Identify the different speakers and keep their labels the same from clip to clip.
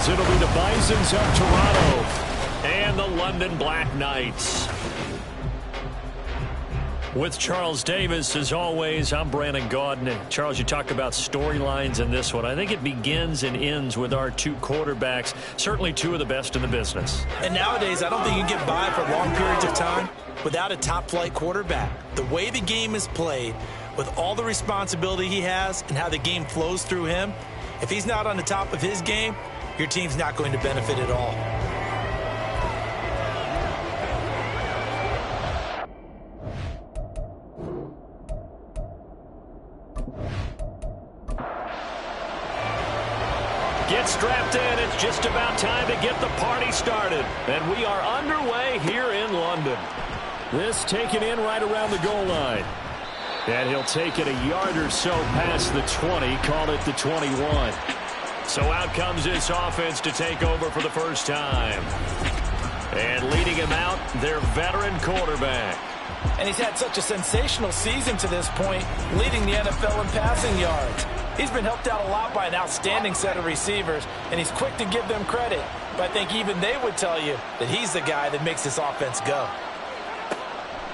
Speaker 1: as it'll be the Bisons of Toronto and the London BlackKnights. With Charles Davis, as always, I'm Brandon Gaudin. And Charles, you talk about storylines in this one. I think it begins and ends with our two quarterbacks, certainly two of the best in the business.
Speaker 2: And nowadays, I don't think you can get by for long periods of time without a top-flight quarterback. The way the game is played, with all the responsibility he has and how the game flows through him, if he's not on the top of his game, your team's not going to benefit at all.
Speaker 1: Get strapped in. It's just about time to get the party started. And we are underway here in London. This taken in right around the goal line. And he'll take it a yard or so past the 20, call it the 21. So out comes this offense to take over for the first time. And leading him out, their veteran quarterback.
Speaker 2: And he's had such a sensational season to this point, leading the NFL in passing yards. He's been helped out a lot by an outstanding set of receivers, and he's quick to give them credit. But I think even they would tell you that he's the guy that makes this offense go.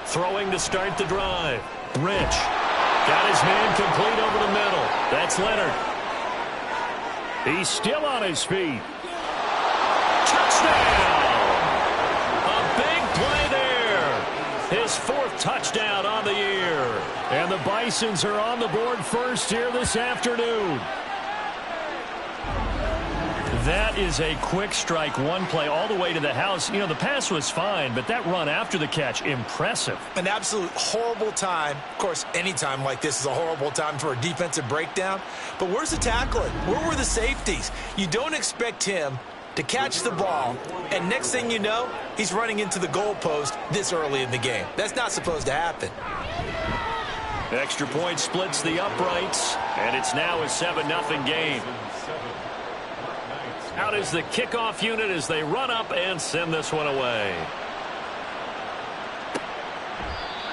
Speaker 1: Throwing to start the drive. Rich got his man complete over the middle. That's Leonard. He's still on his feet. Touchdown! A big play there. His fourth touchdown on the year. And the Bisons are on the board first here this afternoon. That is a quick strike, one play all the way to the house. You know, the pass was fine, but that run after the catch, impressive.
Speaker 2: An absolute horrible time. Of course, any time like this is a horrible time for a defensive breakdown. But where's the tackling? Where were the safeties? You don't expect him to catch the ball, and next thing you know, he's running into the goalpost this early in the game. That's not supposed to happen.
Speaker 1: Extra point splits the uprights, and it's now a 7-0 game. Out is the kickoff unit as they run up and send this one away.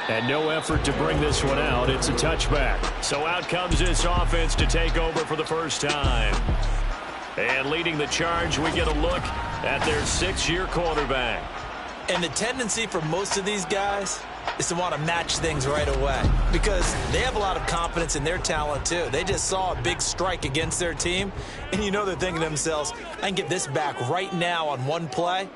Speaker 1: And no effort to bring this one out. It's a touchback. So out comes this offense to take over for the first time. And leading the charge, we get a look at their 6-year quarterback.
Speaker 2: And the tendency for most of these guys is to want to match things right away because they have a lot of confidence in their talent too. They just saw a big strike against their team, and you know they're thinking to themselves, I can get this back right now on one play.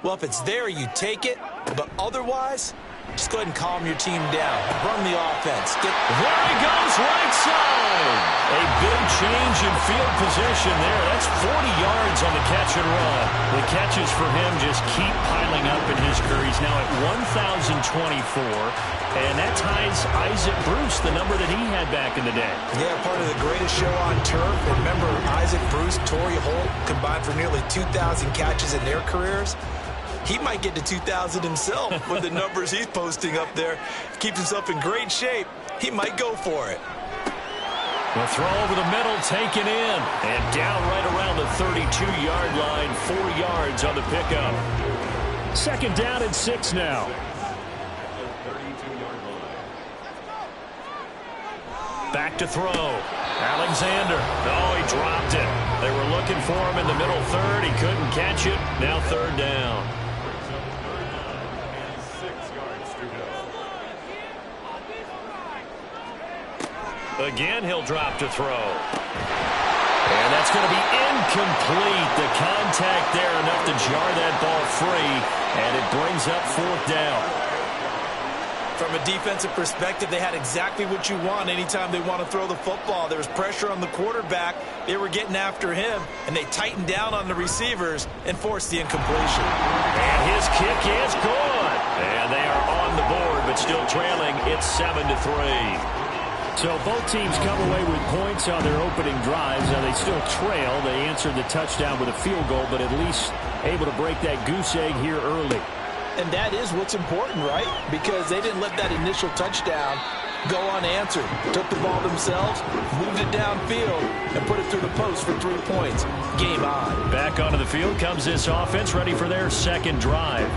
Speaker 2: Well, if it's there, you take it, but otherwise, just go ahead and calm your team down. Run the offense.
Speaker 1: There he goes, right side. A big change in field position there. That's 40 yards on the catch and run. The catches for him just keep piling up in his career. He's now at 1,024, and that ties Isaac Bruce, the number that he had back in the day.
Speaker 2: Yeah, part of the greatest show on turf. Remember, Isaac Bruce, Torrey Holt combined for nearly 2,000 catches in their careers. He might get to 2,000 himself with the numbers he's posting up there. Keeps himself in great shape. He might go for it.
Speaker 1: The throw over the middle, taken in, and down right around the 32-yard line, 4 yards on the pickup. Second down and 6 now. Back to throw. Alexander. Oh, he dropped it. They were looking for him in the middle third. He couldn't catch it. Now third down. Again, he'll drop to throw. And that's going to be incomplete. The contact there enough to jar that ball free, and it brings up fourth down.
Speaker 2: From a defensive perspective, they had exactly what you want anytime they want to throw the football. There was pressure on the quarterback. They were getting after him, and they tightened down on the receivers and forced the incompletion.
Speaker 1: And his kick is good. And they are on the board, but still trailing. It's 7-3. So both teams come away with points on their opening drives. Now they still trail. They answered the touchdown with a field goal, but at least able to break that goose egg here early.
Speaker 2: And that is what's important, right? Because they didn't let that initial touchdown go unanswered. Took the ball themselves, moved it downfield, and put it through the post for 3 points. Game on.
Speaker 1: Back onto the field comes this offense, ready for their second drive.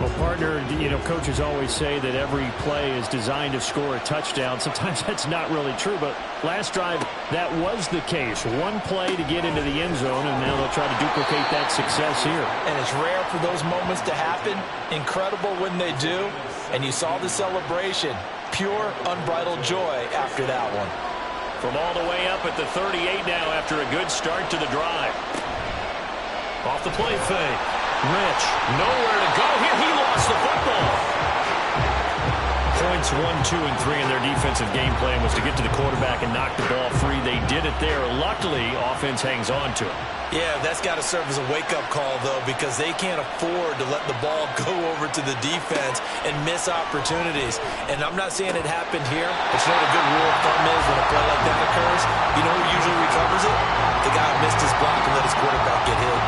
Speaker 1: Well, Partner, you know, coaches always say that every play is designed to score a touchdown. Sometimes that's not really true, but last drive, that was the case. One play to get into the end zone, and now they'll try to duplicate that success here.
Speaker 2: And it's rare for those moments to happen. Incredible when they do. And you saw the celebration. Pure, unbridled joy after that one.
Speaker 1: From all the way up at the 38 now after a good start to the drive. Off the play fake. Rich, nowhere to go here. He lost the football. Points 1, 2, and 3 in their defensive game plan was to get to the quarterback and knock the ball free. They did it there. Luckily, offense hangs on to it.
Speaker 2: Yeah, that's got to serve as a wake-up call, though, because they can't afford to let the ball go over to the defense and miss opportunities. And I'm not saying it happened here, but you know what a good rule of thumb is when a play like that occurs? You know who usually recovers it? The guy who missed his block and let his quarterback get hit.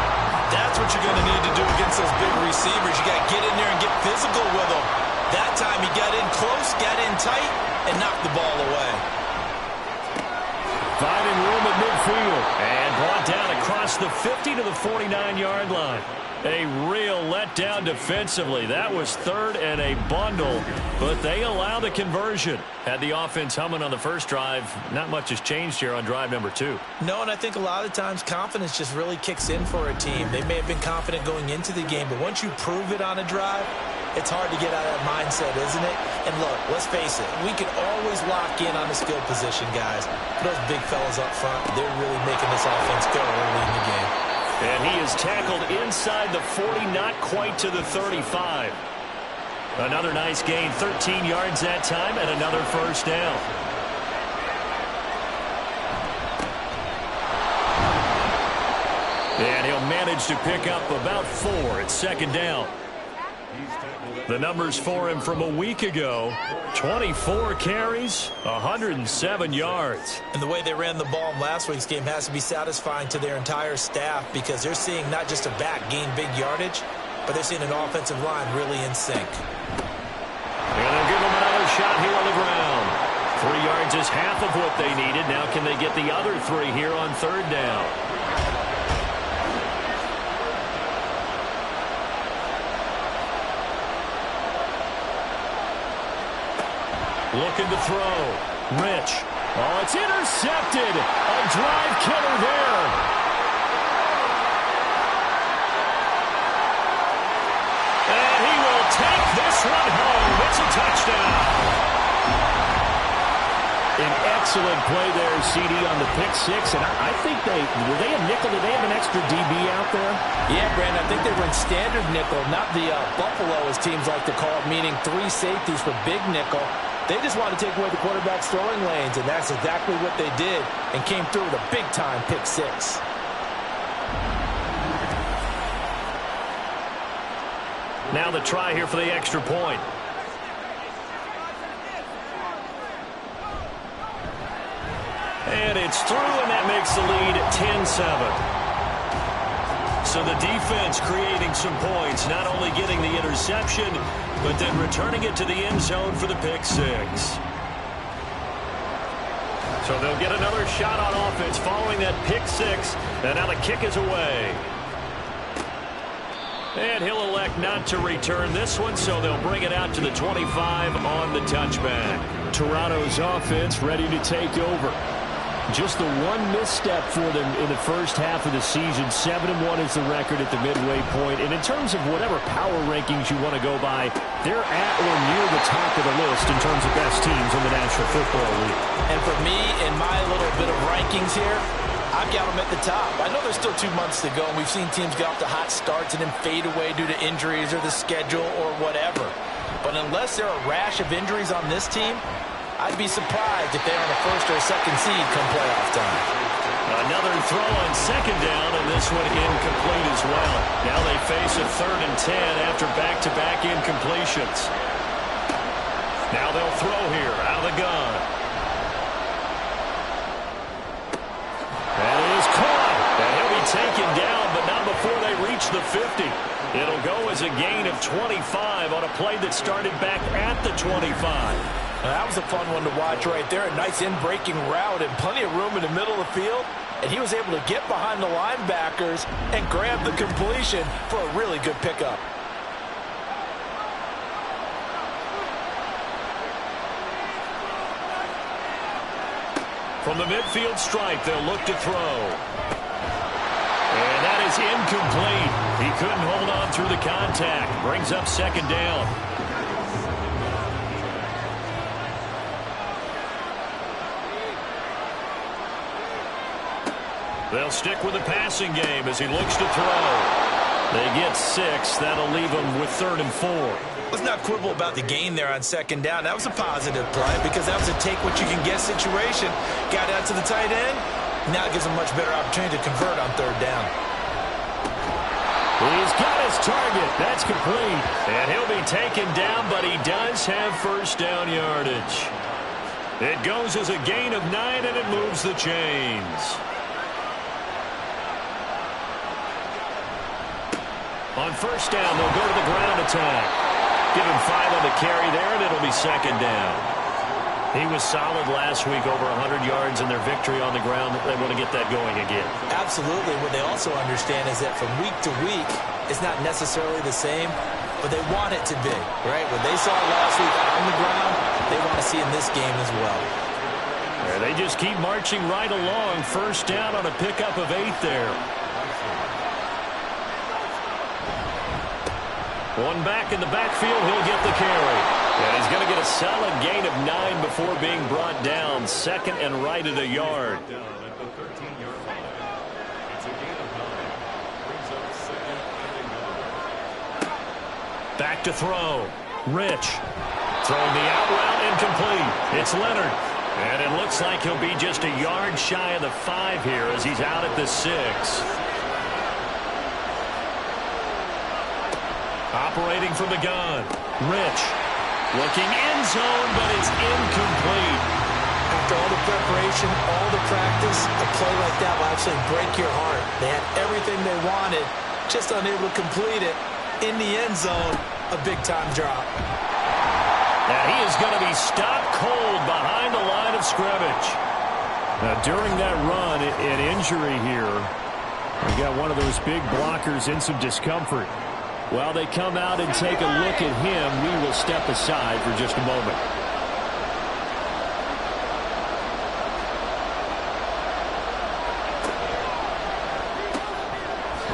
Speaker 2: That's what you're going to need to do against those big receivers. You got to get in there and get physical with them. That time he got in close, got in tight, and knocked the ball away.
Speaker 1: Finding room at midfield. And brought down across the 50 to the 49-yard line. A real letdown defensively. That was third and a bundle, but they allow the conversion. Had the offense humming on the first drive. Not much has changed here on drive number 2.
Speaker 2: No, and I think a lot of times confidence just really kicks in for a team. They may have been confident going into the game, but once you prove it on a drive, it's hard to get out of that mindset, isn't it? And look, let's face it, we can always lock in on the skill position, guys. Those big fellas up front, they're really making this offense go early in the game.
Speaker 1: And he is tackled inside the 40, not quite to the 35. Another nice gain, 13 yards that time, and another first down. And he'll manage to pick up about 4 at second down. The numbers for him from a week ago, 24 carries, 107 yards.
Speaker 2: And the way they ran the ball in last week's game has to be satisfying to their entire staff because they're seeing not just a back gain big yardage, but they're seeing an offensive line really in sync.
Speaker 1: And they'll give him another shot here on the ground. 3 yards is half of what they needed. Now can they get the other 3 here on third down? Looking to throw. Rich. Oh, it's intercepted. A drive killer there. And he will take this one home. It's a touchdown. An excellent play there, CD, on the pick 6. And I think were they a nickel? Did they have an extra DB out there?
Speaker 3: Yeah, Brandon, I think they run standard nickel, not the Buffalo, as teams like to call it, meaning 3 safeties for big nickel. They just want to take away the quarterback's throwing lanes, and that's exactly what they did and came through with a big-time pick 6.
Speaker 1: Now the try here for the extra point. And it's through, and that makes the lead 10-7. So the defense creating some points, not only getting the interception, but then returning it to the end zone for the pick 6. So they'll get another shot on offense following that pick 6. And now the kick is away. And he'll elect not to return this one, so they'll bring it out to the 25 on the touchback. Toronto's offense ready to take over. Just the one misstep for them in the first half of the season. 7-1 is the record at the midway point. And in terms of whatever power rankings you want to go by, they're at or near the top of the list in terms of best teams in the National Football League.
Speaker 2: And for me, in my little bit of rankings here, I've got them at the top. I know there's still 2 months to go, and we've seen teams get off to hot starts and then fade away due to injuries or the schedule or whatever. But unless there are a rash of injuries on this team, I'd be surprised if they're on the first or second seed come playoff time.
Speaker 1: Another throw on second down, and this one incomplete as well. Now they face a 3rd and 10 after back-to-back incompletions. Now they'll throw here out of the gun. And it is caught. And he'll be taken down, but not before they reach the 50. It'll go as a gain of 25 on a play that started back at the 25.
Speaker 2: Now, that was a fun one to watch right there. A nice in-breaking route and plenty of room in the middle of the field. And he was able to get behind the linebackers and grab the completion for a really good pickup.
Speaker 1: From the midfield stripe, they'll look to throw. And that is incomplete. He couldn't hold on through the contact. Brings up second down. They'll stick with the passing game as he looks to throw. They get 6. That'll leave them with 3rd and 4.
Speaker 2: Let's not quibble about the gain there on second down. That was a positive play because that was a take-what-you-can-get situation. Got out to the tight end. Now it gives them a much better opportunity to convert on 3rd down.
Speaker 1: He's got his target. That's complete. And he'll be taken down, but he does have first down yardage. It goes as a gain of 9, and it moves the chains. On first down, they'll go to the ground attack. Give him 5 on the carry there, and it'll be second down. He was solid last week, over 100 yards in their victory on the ground. They want to get that going again.
Speaker 2: Absolutely. What they also understand is that from week to week, it's not necessarily the same, but they want it to be, right? What they saw last week on the ground, they want to see in this game as well.
Speaker 1: They just keep marching right along. First down on a pickup of 8 there. One back in the backfield, he'll get the carry. And he's going to get a solid gain of 9 before being brought down. 2nd and right at a yard. Back to throw. Rich. Throwing the out route incomplete. It's Leonard. And it looks like he'll be just a yard shy of the 5 here as he's out at the 6. Operating from the gun. Rich. Looking end zone, but it's incomplete.
Speaker 2: After all the preparation, all the practice, a play like that will actually break your heart. They had everything they wanted, just unable to complete it. In the end zone, a big-time drop.
Speaker 1: Now he is going to be stopped cold behind the line of scrimmage. Now during that run, an injury here. We got one of those big blockers in some discomfort. While they come out and take a look at him, we will step aside for just a moment.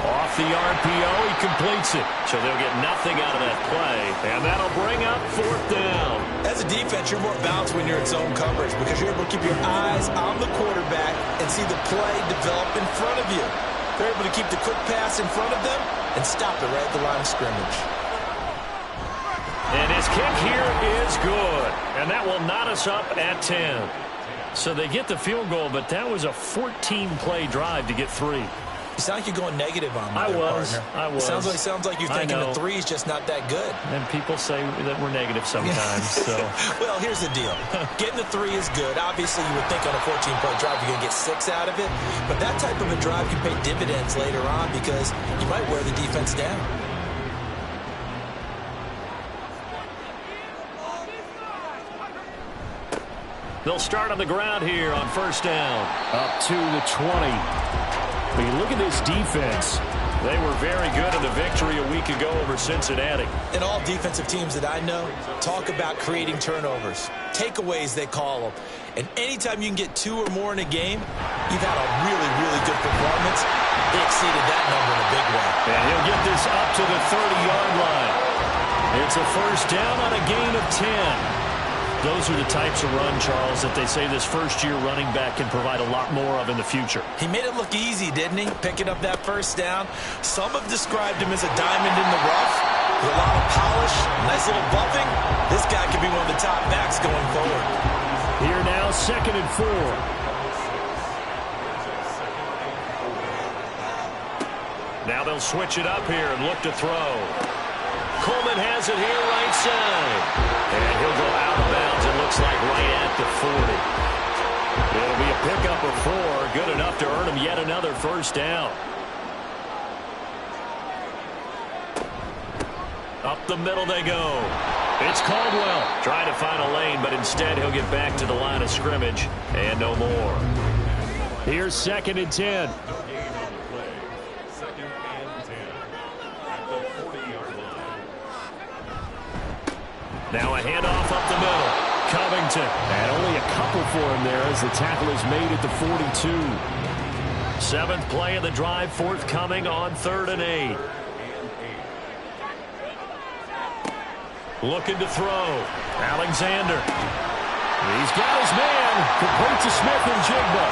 Speaker 1: Off the RPO, he completes it. So they'll get nothing out of that play. And that'll bring up 4th down.
Speaker 2: As a defense, you're more balanced when you're in zone coverage because you're able to keep your eyes on the quarterback and see the play develop in front of you. They're able to keep the quick pass in front of them and stop it right at the line of scrimmage.
Speaker 1: And his kick here is good. And that will knot us up at 10. So they get the field goal, but that was a 14-play drive to get 3.
Speaker 2: You sound like you're going negative on me,
Speaker 1: I was.
Speaker 2: It sounds like you're thinking the 3 is just not that good.
Speaker 1: And people say that we're negative sometimes. So.
Speaker 2: Well, here's the deal. Getting the 3 is good. Obviously, you would think on a 14-play drive you're going to get 6 out of it. But that type of a drive can pay dividends later on because you might wear the defense down.
Speaker 1: They'll start on the ground here on first down. Up to the 20. But you look at this defense. They were very good in the victory a week ago over Cincinnati.
Speaker 2: And all defensive teams that I know talk about creating turnovers. Takeaways, they call them. And anytime you can get 2 or more in a game, you've had a really, really good performance. They exceeded that number in a big way.
Speaker 1: And he'll get this up to the 30-yard line. It's a first down on a gain of 10. Those are the types of run, Charles, that they say this first-year running back can provide a lot more of in the future.
Speaker 2: He made it look easy, didn't he? Picking up that first down. Some have described him as a diamond in the rough. With a lot of polish, nice little buffing. This guy could be one of the top backs going forward.
Speaker 1: Here now, 2nd and 4. Now they'll switch it up here and look to throw. Coleman has it here right side. And he'll go out of bounds, it looks like, right at the 40. It'll be a pickup of 4, good enough to earn him yet another first down. Up the middle they go. It's Caldwell trying to find a lane, but instead he'll get back to the line of scrimmage and no more. Here's 2nd and 10. Now a handoff up the middle. Covington. And only a couple for him there as the tackle is made at the 42. Seventh play of the drive forthcoming on 3rd and 8. Looking to throw. Alexander. He's got his man. Complete to Smith and Jigba.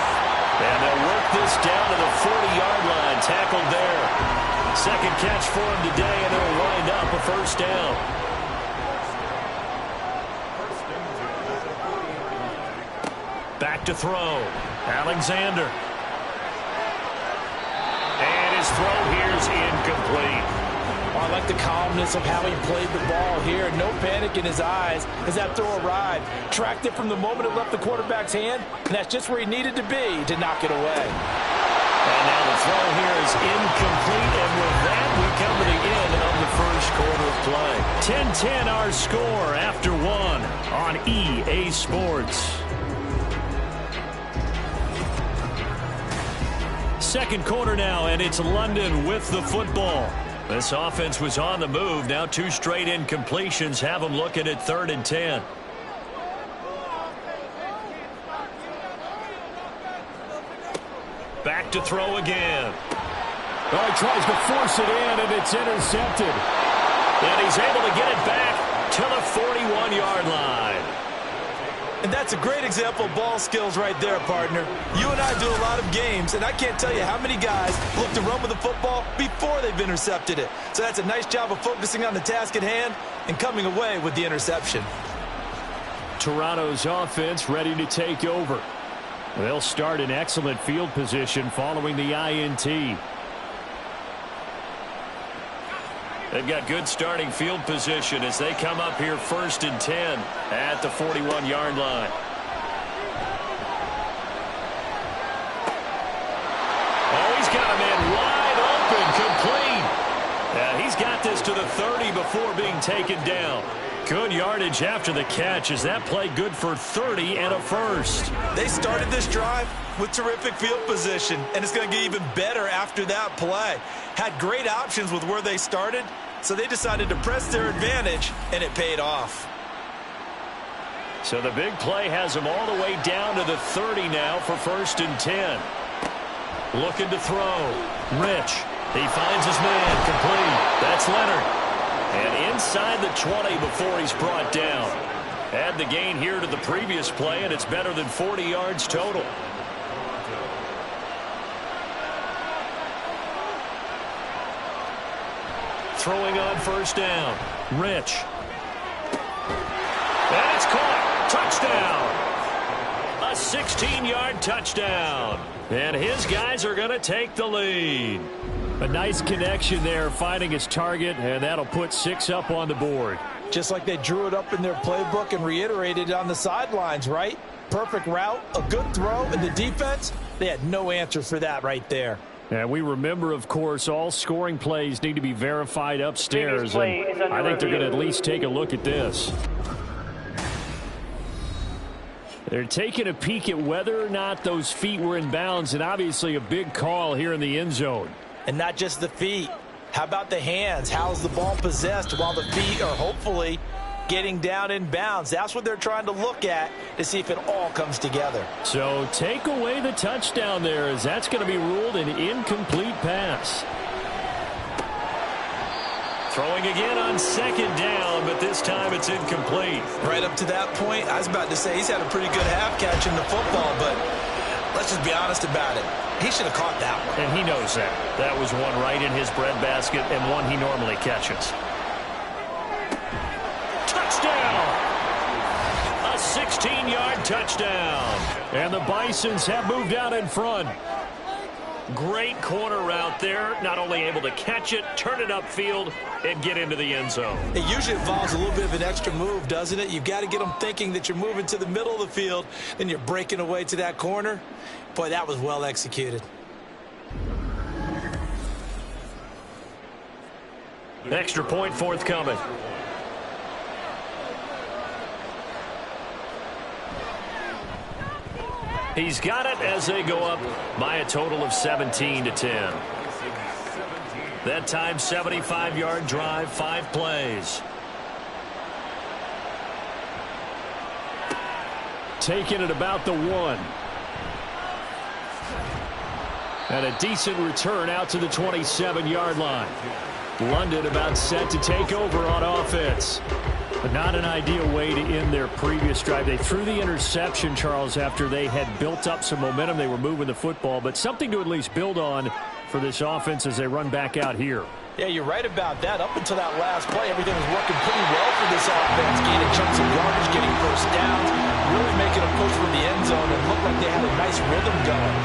Speaker 1: And they'll work this down to the 40-yard line. Tackled there. Second catch for him today, and it'll wind up a first down. Back to throw. Alexander. And his throw here's incomplete.
Speaker 3: I like the calmness of how he played the ball here. No panic in his eyes as that throw arrived. Tracked it from the moment it left the quarterback's hand, and that's just where he needed to be to knock it away.
Speaker 1: And now the throw here is incomplete, and with that, we come to the end of the first quarter of play. 10-10 our score after one on EA Sports. Second quarter now, and it's London with the football. This offense was on the move. Now 2 straight incompletions have them looking at 3rd and 10. Back to throw again.
Speaker 4: Oh, he tries to force it in, and it's intercepted.
Speaker 1: And he's able to get it back to the 41-yard line.
Speaker 2: And that's a great example of ball skills right there, partner. You and I do a lot of games, and I can't tell you how many guys look to run with the football before they've intercepted it. So that's a nice job of focusing on the task at hand and coming away with the interception.
Speaker 1: Toronto's offense ready to take over. They'll start in excellent field position following the INT. They've got good starting field position as they come up here 1st and 10 at the 41-yard line. Oh, he's got a man wide open, complete. And he's got this to the 30 before being taken down. Good yardage after the catch as that play good for 30 and a first.
Speaker 2: They started this drive with terrific field position, and it's going to get even better after that play. Had great options with where they started, so they decided to press their advantage, and it paid off.
Speaker 1: So the big play has them all the way down to the 30 now for 1st and 10. Looking to throw. Rich. He finds his man. Complete. That's Leonard. And inside the 20 before he's brought down. Add the gain here to the previous play, and it's better than 40 yards total. Throwing on 1st down. Rich. And it's caught. Touchdown. A 16-yard touchdown. And his guys are going to take the lead. A nice connection there, finding his target, and that'll put 6 up on the board.
Speaker 3: Just like they drew it up in their playbook and reiterated it on the sidelines, right? Perfect route, a good throw, and the defense, they had no answer for that right there.
Speaker 1: And we remember, of course, all scoring plays need to be verified upstairs, and I think they're going to at least take a look at this. They're taking a peek at whether or not those feet were in bounds, and obviously a big call here in the end zone.
Speaker 3: And not just the feet. How about the hands? How's the ball possessed while the feet are hopefully getting down in bounds? That's what they're trying to look at to see if it all comes together.
Speaker 1: So take away the touchdown there, as that's going to be ruled an incomplete pass. Throwing again on 2nd down, but this time it's incomplete.
Speaker 2: Right up to that point, I was about to say he's had a pretty good half catching the football, but let's just be honest about it. He should have caught that one.
Speaker 1: And he knows that. That was one right in his breadbasket and one he normally catches. Touchdown! A 16-yard touchdown. And the Bisons have moved out in front. Great corner route there. Not only able to catch it, turn it upfield, and get into the end zone.
Speaker 2: It usually involves a little bit of an extra move, doesn't it? You've got to get them thinking that you're moving to the middle of the field, then you're breaking away to that corner. Boy, that was well executed.
Speaker 1: Extra point forthcoming. He's got it as they go up by a total of 17-10. That time, 75-yard drive, 5 plays. taken at about the 1. And a decent return out to the 27-yard line. London about set to take over on offense. But not an ideal way to end their previous drive. They threw the interception, Charles, after they had built up some momentum. They were moving the football, but something to at least build on for this offense as they run back out here.
Speaker 3: Yeah, you're right about that. Up until that last play, everything was working pretty well for this offense. Gaining chunks of yardage, getting first downs, really making a push for the end zone, and looked like they had a nice rhythm going.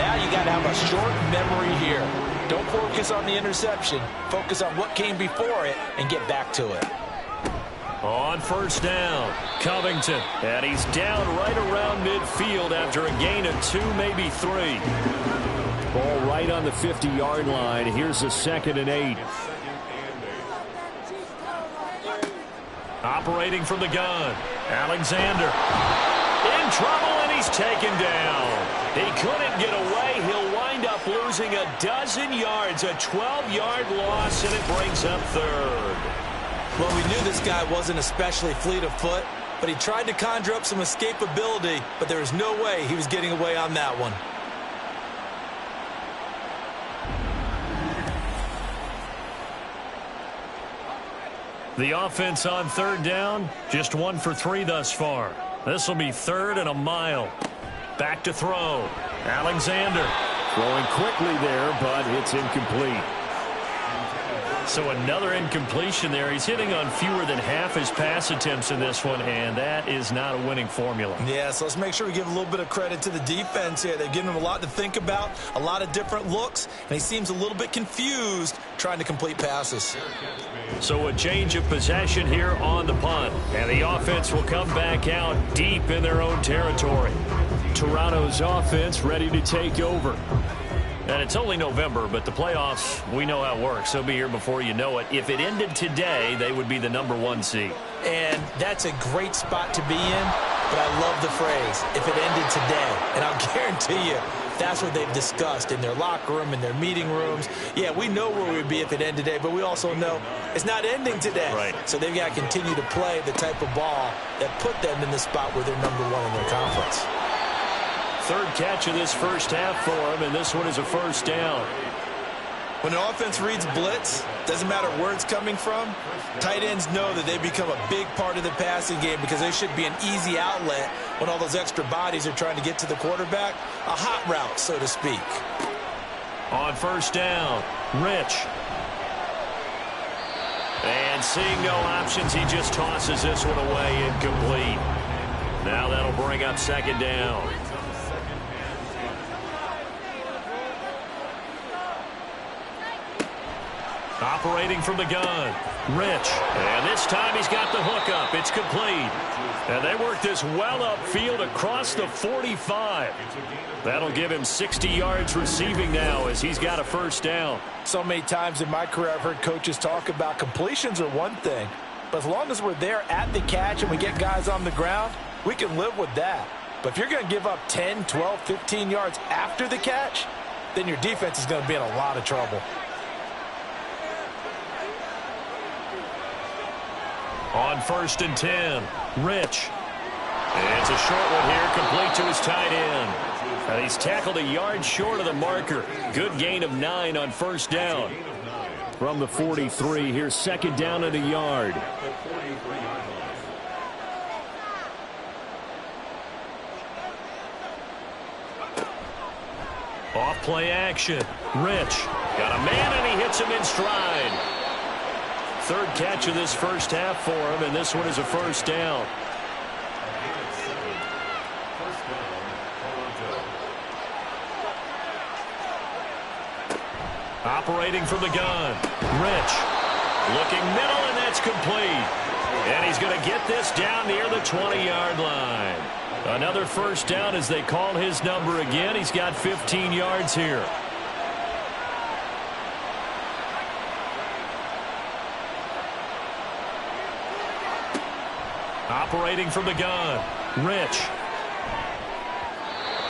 Speaker 3: Now you got to have a short memory here. Don't focus on the interception. Focus on what came before it and get back to it.
Speaker 1: On first down, Covington. And he's down right around midfield after a gain of 2, maybe 3. Ball right on the 50-yard line. Here's a 2nd and 8. Operating from the gun, Alexander. In trouble, and he's taken down. He couldn't get away. He'll wind up losing a dozen yards, a 12-yard loss, and it brings up 3rd.
Speaker 2: Well, we knew this guy wasn't especially fleet of foot, but he tried to conjure up some escapability, but there was no way he was getting away on that one.
Speaker 1: The offense on 3rd down, just 1 for 3 thus far. This will be 3rd and a mile. Back to throw. Alexander throwing quickly there, but it's incomplete. So another incompletion there. He's hitting on fewer than half his pass attempts in this one, and that is not a winning formula.
Speaker 2: Yeah, so let's make sure we give a little bit of credit to the defense here. They've given him a lot to think about, a lot of different looks, and he seems a little bit confused trying to complete passes.
Speaker 1: So a change of possession here on the punt, and the offense will come back out deep in their own territory. Toronto's offense ready to take over. And it's only November, but the playoffs, we know how it works. They'll be here before you know it. If it ended today, they would be the #1 seed.
Speaker 2: And that's a great spot to be in, but I love the phrase, if it ended today. And I'll guarantee you, that's what they've discussed in their locker room, in their meeting rooms. Yeah, we know where we'd be if it ended today, but we also know it's not ending today.
Speaker 1: Right.
Speaker 2: So they've got to continue to play the type of ball that put them in the spot where they're #1 in their conference.
Speaker 1: 3rd catch of this first half for him, and this one is a 1st down.
Speaker 2: When an offense reads blitz, doesn't matter where it's coming from, tight ends know that they become a big part of the passing game because they should be an easy outlet when all those extra bodies are trying to get to the quarterback. A hot route, so to speak.
Speaker 1: On first down, Rich. And seeing no options, he just tosses this one away, incomplete. Now that'll bring up 2nd down. Operating from the gun, Rich. And this time he's got the hook up. It's complete. And they work this well upfield across the 45. That'll give him 60 yards receiving now as he's got a 1st down.
Speaker 3: So many times in my career I've heard coaches talk about completions are one thing, but as long as we're there at the catch and we get guys on the ground, we can live with that. But if you're going to give up 10, 12, 15 yards after the catch, then your defense is going to be in a lot of trouble.
Speaker 1: On 1st and 10, Rich. And it's a short one here, complete to his tight end. And he's tackled a yard short of the marker. Good gain of 9 on 1st down. From the 43, here's 2nd down and a yard. Off play action, Rich. Got a man and he hits him in stride. 3rd catch of this first half for him, and this one is a 1st down. Operating from the gun, Rich. Looking middle, and that's complete. And he's going to get this down near the 20-yard line. Another 1st down as they call his number again. He's got 15 yards here. Operating from the gun, Rich.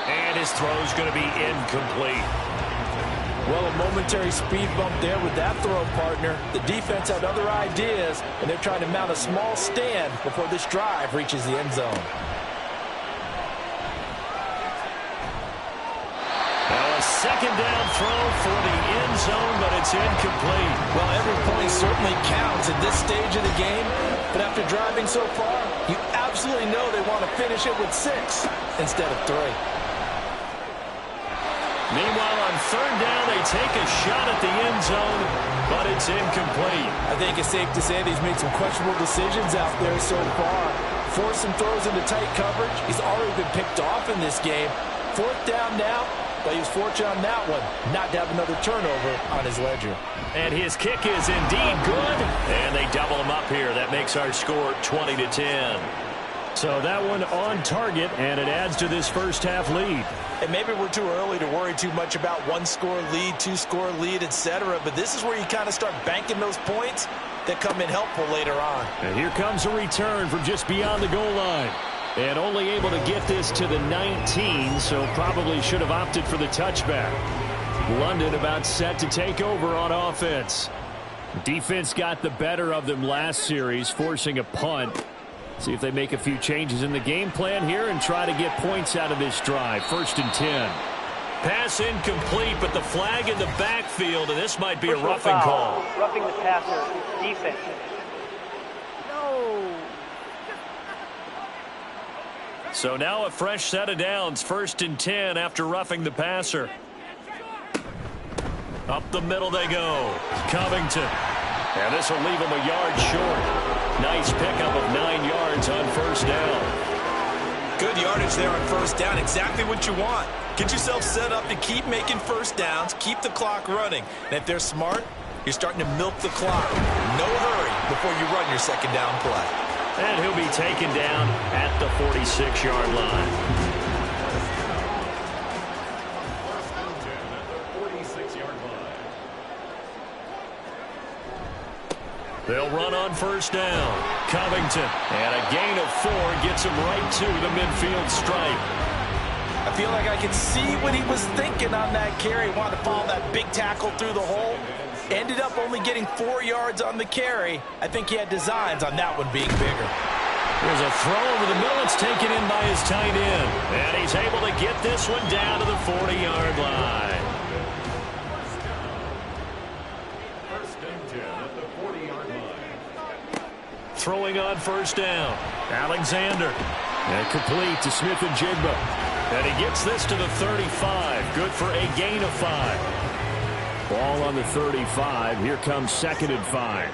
Speaker 1: And his throw's going to be incomplete.
Speaker 3: Well, a momentary speed bump there with that throw, partner. The defense had other ideas, and they're trying to mount a small stand before this drive reaches the end zone.
Speaker 1: second down throw for the end zone, but it's incomplete.
Speaker 3: Well, every point certainly counts at this stage of the game, but after driving so far, you absolutely know they want to finish it with 6 instead of 3.
Speaker 1: Meanwhile, on third down, they take a shot at the end zone, but it's incomplete.
Speaker 3: I think it's safe to say that he's made some questionable decisions out there so far. Forced some throws into tight coverage. He's already been picked off in this game. Fourth down now, but he was fortunate on that one not to have another turnover on his ledger.
Speaker 1: And his kick is indeed good, and they double him up here. That makes our score 20-10. So that one on target, and it adds to this first half lead.
Speaker 2: And maybe we're too early to worry too much about 1-score lead, 2-score lead, etc. But this is where you kind of start banking those points that come in helpful later on.
Speaker 1: And here comes a return from just beyond the goal line. And only able to get this to the 19, so probably should have opted for the touchback. London about set to take over on offense. Defense got the better of them last series, forcing a punt. See if they make a few changes in the game plan here and try to get points out of this drive. 1st and 10. Pass incomplete, but the flag in the backfield, and this might be a roughing call.
Speaker 5: Roughing the passer, defense. No.
Speaker 1: So now a fresh set of downs. 1st and 10 after roughing the passer. Up the middle they go. Covington. And this will leave him a yard short. Nice pickup of 9 yards on 1st down.
Speaker 2: Good yardage there on 1st down. Exactly what you want. Get yourself set up to keep making 1st downs, keep the clock running. And if they're smart, you're starting to milk the clock. No hurry before you run your 2nd down play.
Speaker 1: And he'll be taken down at the 46-yard line. They'll run on 1st down. Covington. And a gain of 4 gets him right to the midfield stripe.
Speaker 3: I feel like I can see what he was thinking on that carry. He wanted to follow that big tackle through the hole. Ended up only getting 4 yards on the carry. I think he had designs on that one being bigger.
Speaker 1: There's a throw over the middle. It's taken in by his tight end. And he's able to get this one down to the 40-yard line. Throwing on 1st down. Alexander. And complete to Smith and Jigba. And he gets this to the 35. Good for a gain of 5. Ball on the 35. Here comes 2nd and 5.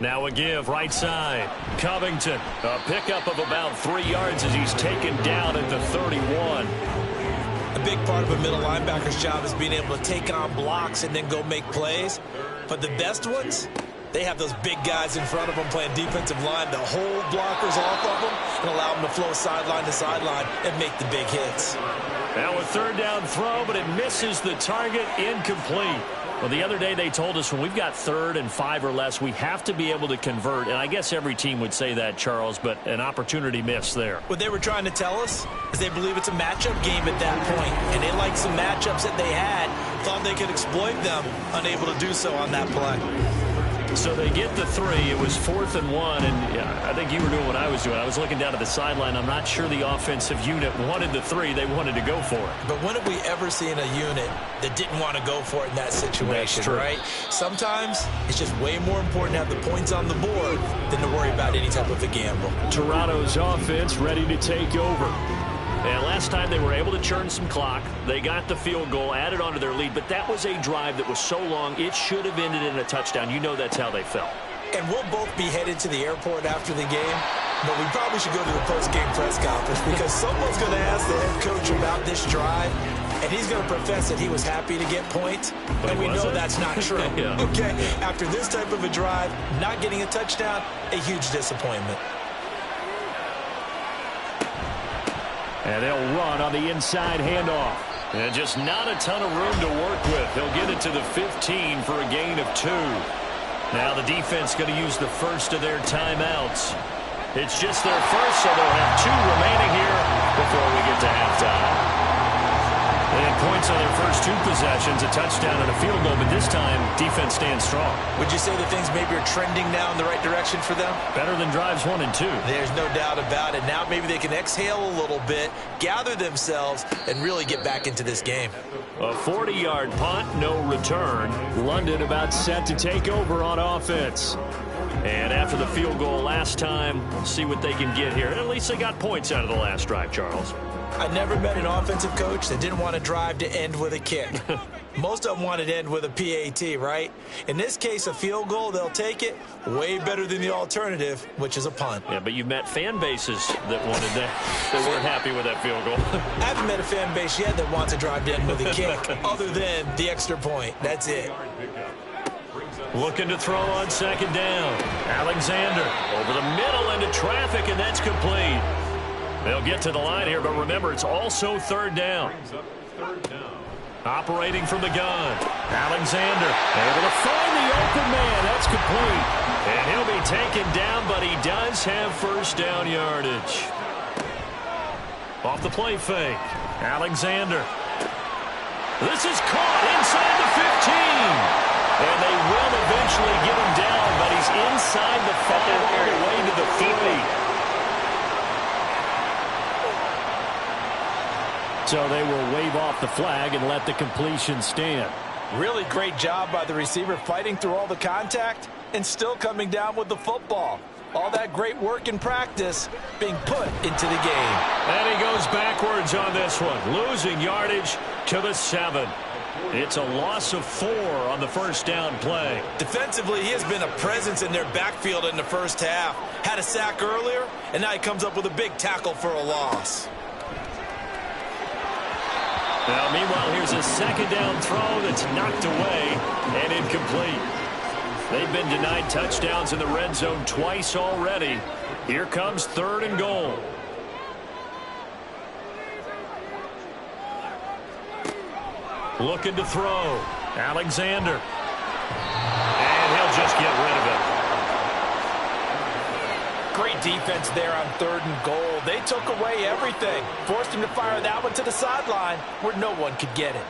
Speaker 1: Now a give right side. Covington. A pickup of about 3 yards as he's taken down at the 31.
Speaker 2: A big part of a middle linebacker's job is being able to take on blocks and then go make plays. But the best ones, they have those big guys in front of them playing defensive line to hold blockers off of them and allow them to flow sideline to sideline and make the big hits.
Speaker 1: Now a 3rd down throw, but it misses the target. Incomplete. Well, the other day they told us when we've got 3rd and 5 or less, we have to be able to convert. And I guess every team would say that, Charles, but an opportunity missed there.
Speaker 2: What they were trying to tell us is they believe it's a matchup game at that point, and they liked some matchups that they had, thought they could exploit them, unable to do so on that play.
Speaker 1: So they get the 3. It was 4th and 1, and yeah, I think you were doing what I was doing. I was looking down to the sideline. I'm not sure the offensive unit wanted the 3. They wanted to go for it.
Speaker 2: But when have we ever seen a unit that didn't want to go for it in that situation, right? Sometimes it's just way more important to have the points on the board than to worry about any type of a gamble.
Speaker 1: Toronto's offense ready to take over. And last time they were able to churn some clock. They got the field goal, added on to their lead, but that was a drive that was so long, it should have ended in a touchdown. You know that's how they felt.
Speaker 2: And we'll both be headed to the airport after the game, but we probably should go to the post-game press conference because someone's going to ask the head coach about this drive, and he's going to profess that he was happy to get points, and we know that's not true.
Speaker 1: Yeah.
Speaker 2: Okay, after this type of a drive, not getting a touchdown, a huge disappointment.
Speaker 1: And they'll run on the inside handoff. And just not a ton of room to work with. He'll get it to the 15 for a gain of 2. Now the defense going to use the first of their timeouts. It's just their first, so they'll have 2 remaining here before we get to halftime. And points on their first 2 possessions, a touchdown and a field goal, but this time, defense stands strong.
Speaker 2: Would you say that things maybe are trending now in the right direction for them?
Speaker 1: Better than drives 1 and 2.
Speaker 2: There's no doubt about it. Now maybe they can exhale a little bit, gather themselves, and really get back into this game.
Speaker 1: A 40-yard punt, no return. London about set to take over on offense. And after the field goal last time, we'll see what they can get here. At least they got points out of the last drive, Charles.
Speaker 2: I never met an offensive coach that didn't want to drive to end with a kick. Most of them wanted to end with a PAT, right? In this case, a field goal, they'll take it. Way better than the alternative, which is a punt.
Speaker 1: Yeah, but you've met fan bases that wanted that, that weren't happy with that field goal.
Speaker 2: I haven't met a fan base yet that wants to drive to end with a kick, other than the extra point. That's it.
Speaker 1: Looking to throw on second down. Alexander over the middle into traffic, and that's complete. They'll get to the line here, but remember, it's also third down. Operating from the gun. Alexander able to find the open man. That's complete. And he'll be taken down, but he does have first down yardage. Off the play fake. Alexander. This is caught inside the 15. And they will eventually get him down, but he's inside the 5 all the way to the 3. So they will wave off the flag and let the completion stand.
Speaker 3: Really great job by the receiver fighting through all the contact and still coming down with the football. All that great work in practice being put into the game.
Speaker 1: And he goes backwards on this one, losing yardage to the 7. It's a loss of 4 on the first down play.
Speaker 2: Defensively, he has been a presence in their backfield in the first half. Had a sack earlier, and now he comes up with a big tackle for a loss.
Speaker 1: Now, meanwhile, here's a second down throw that's knocked away and incomplete. They've been denied touchdowns in the red zone twice already. Here comes 3rd and goal. Looking to throw. Alexander. And he'll just get rid of it.
Speaker 3: Great defense there on 3rd and goal. They took away everything. Forced him to fire that one to the sideline where no one could get it.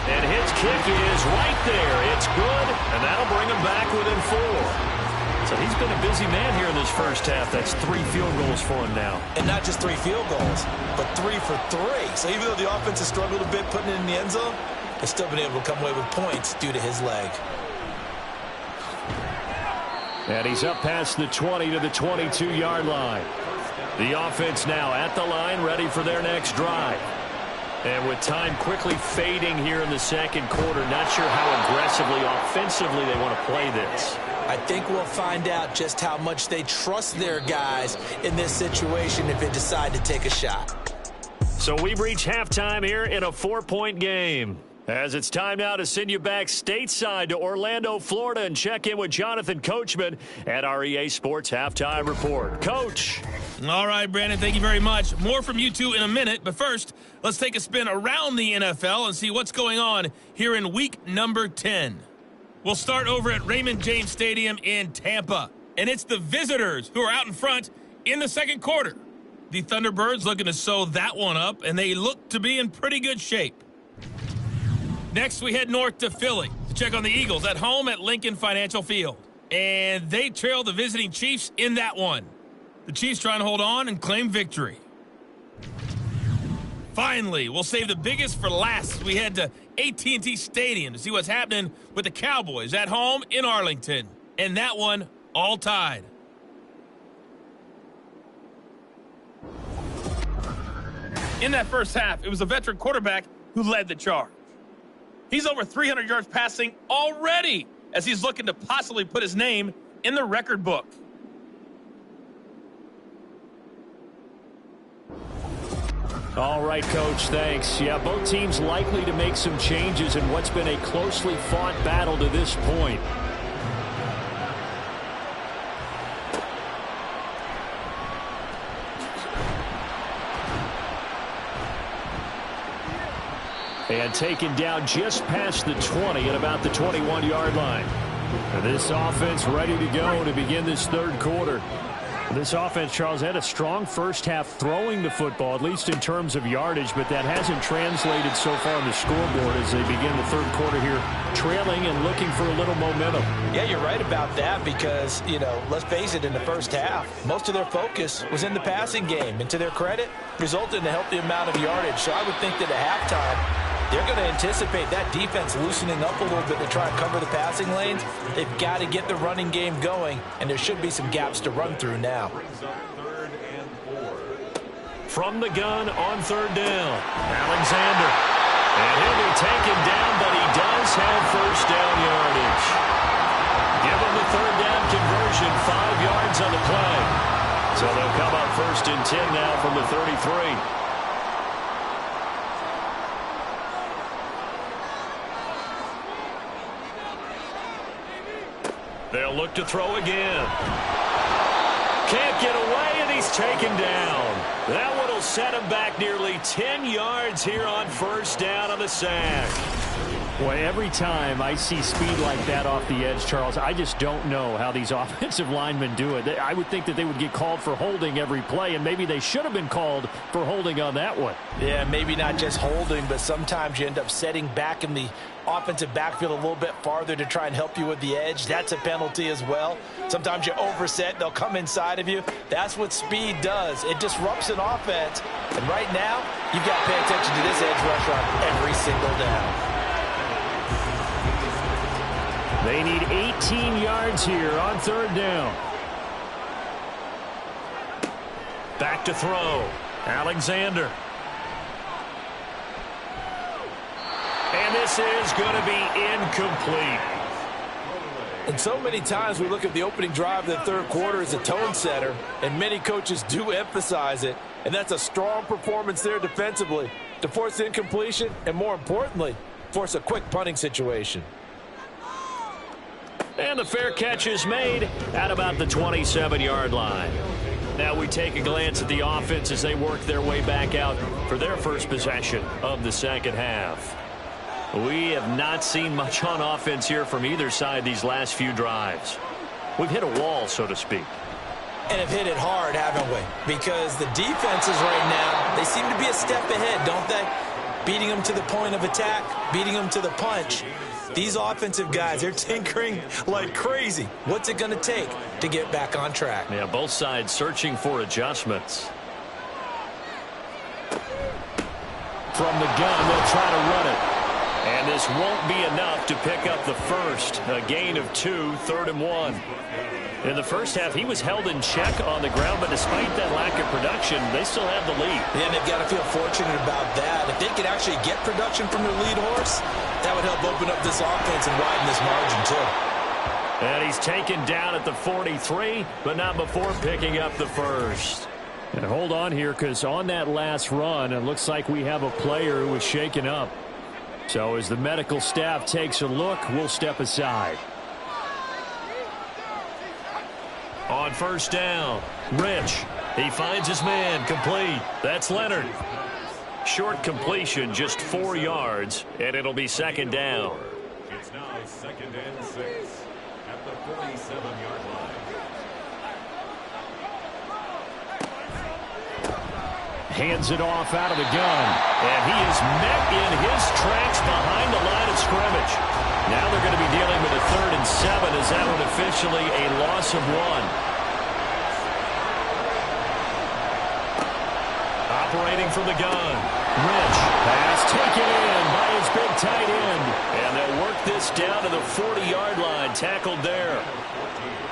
Speaker 1: And his kick is right there. It's good, and that'll bring him back within 4. So he's been a busy man here in this first half. That's 3 field goals for him now.
Speaker 2: And not just 3 field goals, but 3 for 3. So even though the offense has struggled a bit putting it in the end zone, they've still been able to come away with points due to his leg.
Speaker 1: And he's up past the 20 to the 22-yard line. The offense now at the line, ready for their next drive. And with time quickly fading here in the second quarter, not sure how aggressively, offensively they want to play this.
Speaker 2: I think we'll find out just how much they trust their guys in this situation if they decide to take a shot.
Speaker 1: So we reach halftime here in a 4-point game. As it's time now to send you back stateside to Orlando, Florida, and check in with Jonathan Coachman at our EA Sports Halftime Report. Coach.
Speaker 6: All right, Brandon, thank you very much. More from you two in a minute, but first, let's take a spin around the NFL and see what's going on here in week number 10. We'll start over at Raymond James Stadium in Tampa, and it's the visitors who are out in front in the second quarter. The Thunderbirds looking to sew that one up, and they look to be in pretty good shape. Next, we head north to Philly to check on the Eagles at home at Lincoln Financial Field. And they trail the visiting Chiefs in that one. The Chiefs trying to hold on and claim victory. Finally, we'll save the biggest for last as we head to AT&T Stadium to see what's happening with the Cowboys at home in Arlington. And that one all tied. In that first half, it was a veteran quarterback who led the charge. He's over 300 yards passing already as he's looking to possibly put his name in the record book.
Speaker 1: All right, Coach, thanks. Yeah, both teams likely to make some changes in what's been a closely fought battle to this point. And taken down just past the 20 at about the 21-yard line. This offense ready to go to begin this third quarter. This offense, Charles, had a strong first half throwing the football, at least in terms of yardage, but that hasn't translated so far on the scoreboard as they begin the third quarter here, trailing and looking for a little momentum.
Speaker 3: Yeah, you're right about that because, let's face it, in the first half, most of their focus was in the passing game. And to their credit, resulted in a healthy amount of yardage. So I would think that at halftime, they're going to anticipate that defense loosening up a little bit to try and cover the passing lanes. They've got to get the running game going, and there should be some gaps to run through now.
Speaker 1: From the gun on third down, Alexander. And he'll be taken down, but he does have first down yardage. Give him the third down conversion, 5 yards on the play. So they'll come up first and 10 now from the 33. They'll look to throw again. Can't get away, and he's taken down. That one will set him back nearly 10 yards here on first down on the sack. Boy, every time I see speed like that off the edge, Charles, I just don't know how these offensive linemen do it. I would think that they would get called for holding every play, and maybe they should have been called for holding on that one.
Speaker 3: Yeah, maybe not just holding, but sometimes you end up setting back in the offensive backfield a little bit farther to try and help you with the edge. That's a penalty as well. Sometimes you overset, they'll come inside of you. That's what speed does. It disrupts an offense. And right now, you've got to pay attention to this edge rusher on every single down.
Speaker 1: They need 18 yards here on third down. Back to throw. Alexander. And this is going to be incomplete.
Speaker 3: And so many times we look at the opening drive of the third quarter as a tone setter, and many coaches do emphasize it. And that's a strong performance there defensively to force incompletion and, more importantly, force a quick punting situation.
Speaker 1: And the fair catch is made at about the 27-yard line. Now we take a glance at the offense as they work their way back out for their first possession of the second half. We have not seen much on offense here from either side these last few drives. We've hit a wall, so to speak.
Speaker 2: And have hit it hard, haven't we? Because the defenses right now, they seem to be a step ahead, don't they? Beating them to the point of attack, beating them to the punch. These offensive guys, they're tinkering like crazy. What's it going to take to get back on track?
Speaker 1: Yeah, both sides searching for adjustments. From the gun, they'll try to run it. And this won't be enough to pick up the first. A gain of 2, 3rd and 1. In the first half, he was held in check on the ground, but despite that lack of production, they still have the lead.
Speaker 2: And they've got to feel fortunate about that. If they could actually get production from their lead horse, that would help open up this offense and widen this margin, too.
Speaker 1: And he's taken down at the 43, but not before picking up the first. And hold on here, because on that last run, it looks like we have a player who was shaken up. So as the medical staff takes a look, we'll step aside. On first down, Rich. He finds his man, complete. That's Leonard. Short completion, just 4 yards, and it'll be second down.
Speaker 7: It's now 2nd and 6 at the 47-yard line.
Speaker 1: Hands it off out of the gun, and he is met in his tracks behind the line of scrimmage. Now they're going to be dealing with a 3rd and 7 as that one officially a loss of 1. Operating from the gun. Rich. Pass taken in by his big tight end. And they'll work this down to the 40-yard line. Tackled there.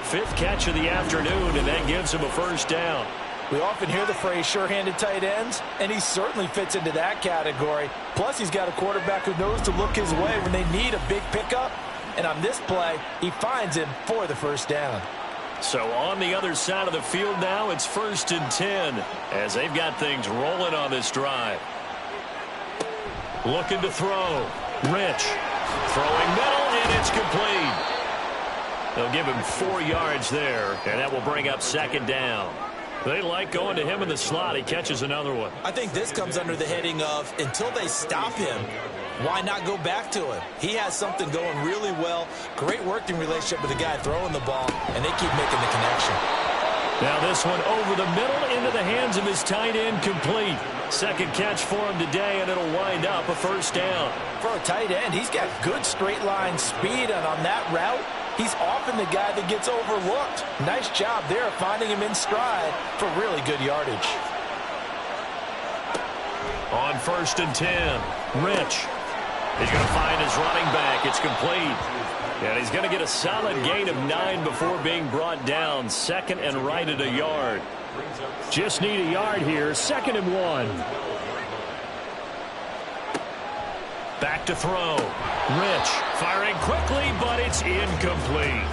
Speaker 1: 5th catch of the afternoon, and that gives him a first down.
Speaker 3: We often hear the phrase sure-handed tight ends, and he certainly fits into that category. Plus, he's got a quarterback who knows to look his way when they need a big pickup. And on this play, he finds him for the first down.
Speaker 1: So on the other side of the field now, it's 1st and 10 as they've got things rolling on this drive. Looking to throw. Rich. Throwing middle, and it's complete. They'll give him 4 yards there, and that will bring up second down. They like going to him in the slot. He catches another one.
Speaker 2: I think this comes under the heading of until they stop him, why not go back to him? He has something going really well. Great working relationship with the guy throwing the ball, and they keep making the connection.
Speaker 1: Now this one over the middle into the hands of his tight end, complete. Second catch for him today, and it'll wind up a first down.
Speaker 3: For a tight end, he's got good straight line speed, and on that route, he's often the guy that gets overlooked. Nice job there finding him in stride for really good yardage.
Speaker 1: On 1st and 10, Rich. He's going to find his running back. It's complete. And he's going to get a solid gain of 9 before being brought down. Second and right at a yard. Just need a yard here. 2nd and 1. Back to throw. Rich firing quickly, but it's incomplete.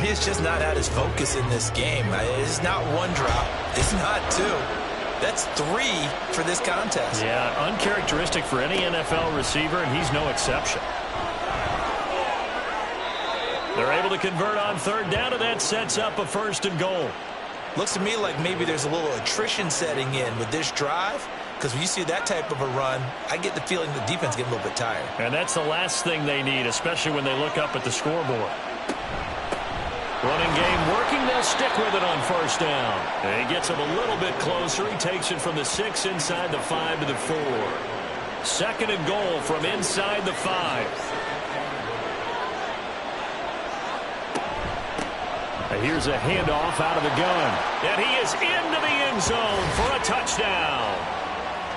Speaker 2: He's just not had his focus in this game. It's not one drop. It's not two. That's 3 for this contest.
Speaker 1: Yeah, uncharacteristic for any NFL receiver, and he's no exception. They're able to convert on 3rd down, and that sets up a 1st and goal.
Speaker 2: Looks to me like maybe there's a little attrition setting in with this drive, because when you see that type of a run, I get the feeling the defense getting a little bit tired.
Speaker 1: And that's the last thing they need, especially when they look up at the scoreboard. Running game working. They'll stick with it on 1st down. And he gets him a little bit closer. He takes it from the 6 inside the 5 to the 4. 2nd and goal from inside the 5. Here's a handoff out of the gun. And he is into the end zone for a touchdown.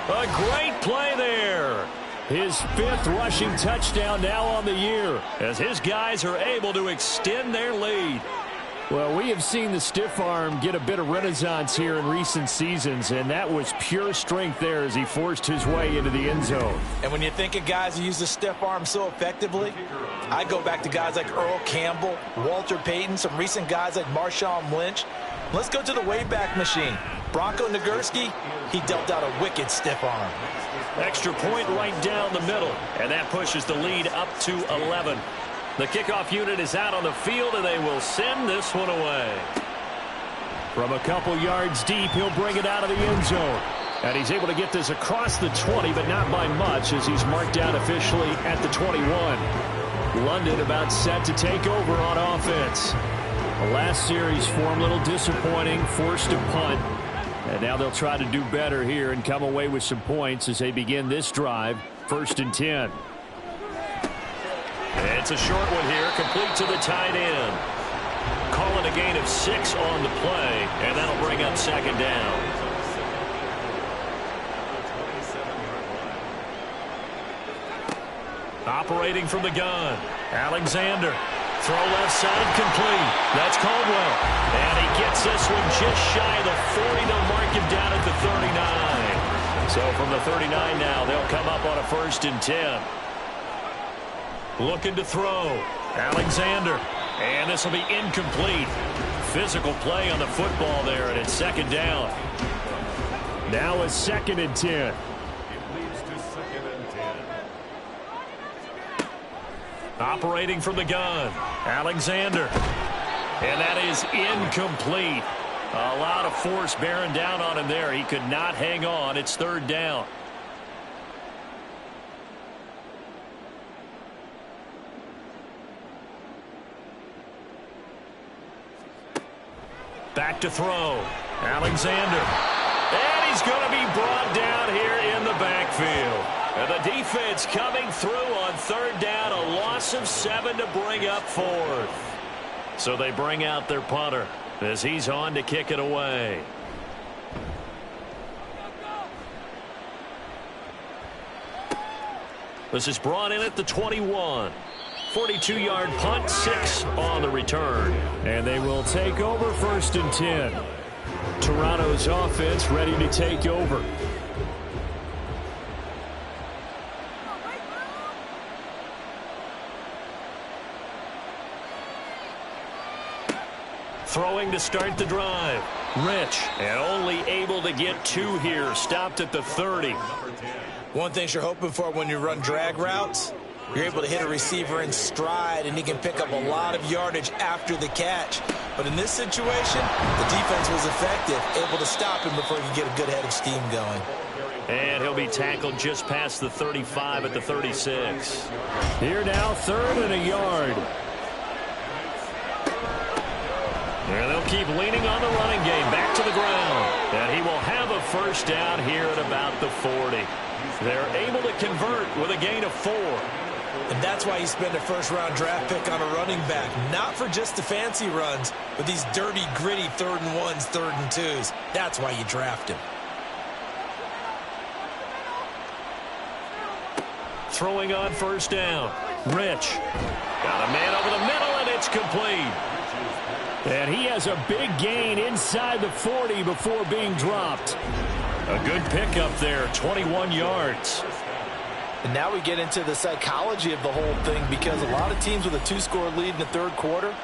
Speaker 1: A great play there. His 5th rushing touchdown now on the year, as his guys are able to extend their lead.
Speaker 4: Well, we have seen the stiff arm get a bit of renaissance here in recent seasons, and that was pure strength there as he forced his way into the end zone.
Speaker 3: And when you think of guys who use the stiff arm so effectively, I go back to guys like Earl Campbell, Walter Payton, some recent guys like Marshawn Lynch. Let's go to the Wayback Machine. Bronco Nagurski, he dealt out a wicked stiff arm.
Speaker 1: Extra point right down the middle, and that pushes the lead up to 11. The kickoff unit is out on the field, and they will send this one away.
Speaker 4: From a couple yards deep, he'll bring it out of the end zone. And he's able to get this across the 20, but not by much, as he's marked out officially at the 21. London about set to take over on offense. The last series for him, a little disappointing, forced to punt. And now they'll try to do better here and come away with some points as they begin this drive. 1st and 10.
Speaker 1: It's a short one here, complete to the tight end. Calling a gain of 6 on the play, and that'll bring up 2nd down. Operating from the gun, Alexander. Throw left side, complete. That's Caldwell. And he gets this one just shy of the 40. They'll mark him down at the 39. So from the 39 now, they'll come up on a 1st and 10. Looking to throw. Alexander. And this will be incomplete. Physical play on the football there, and it's 2nd down.
Speaker 4: Now a 2nd and 10.
Speaker 7: It leads to 2nd and 10.
Speaker 1: Operating from the gun, Alexander. And that is incomplete. A lot of force bearing down on him there. He could not hang on. It's 3rd down. Back to throw. Alexander. And he's going to be brought down here in the backfield. And the defense coming through on 3rd down. A loss of 7 to bring up 4th. So they bring out their punter as he's on to kick it away. This is brought in at the 21. 42-yard punt, 6 on the return.
Speaker 4: And they will take over 1st and 10. Toronto's offense ready to take over.
Speaker 1: Throwing to start the drive. Rich, and only able to get 2 here. Stopped at the 30.
Speaker 2: One thing you're hoping for when you run drag routes, you're able to hit a receiver in stride, and he can pick up a lot of yardage after the catch. But in this situation, the defense was effective, able to stop him before he could get a good head of steam going.
Speaker 1: And he'll be tackled just past the 35 at the 36.
Speaker 4: Here now, 3rd and a yard.
Speaker 1: And they'll keep leaning on the running game. Back to the ground. And he will have a first down here at about the 40. They're able to convert with a gain of 4.
Speaker 2: And that's why you spend a first-round draft pick on a running back. Not for just the fancy runs, but these dirty, gritty 3rd and 1s, 3rd and 2s. That's why you draft him.
Speaker 1: Throwing on first down. Rich. Got a man over the middle, and it's complete.
Speaker 4: And he has a big gain inside the 40 before being dropped.
Speaker 1: A good pickup there, 21 yards.
Speaker 3: And now we get into the psychology of the whole thing, because a lot of teams with a 2-score lead in the 3rd quarter,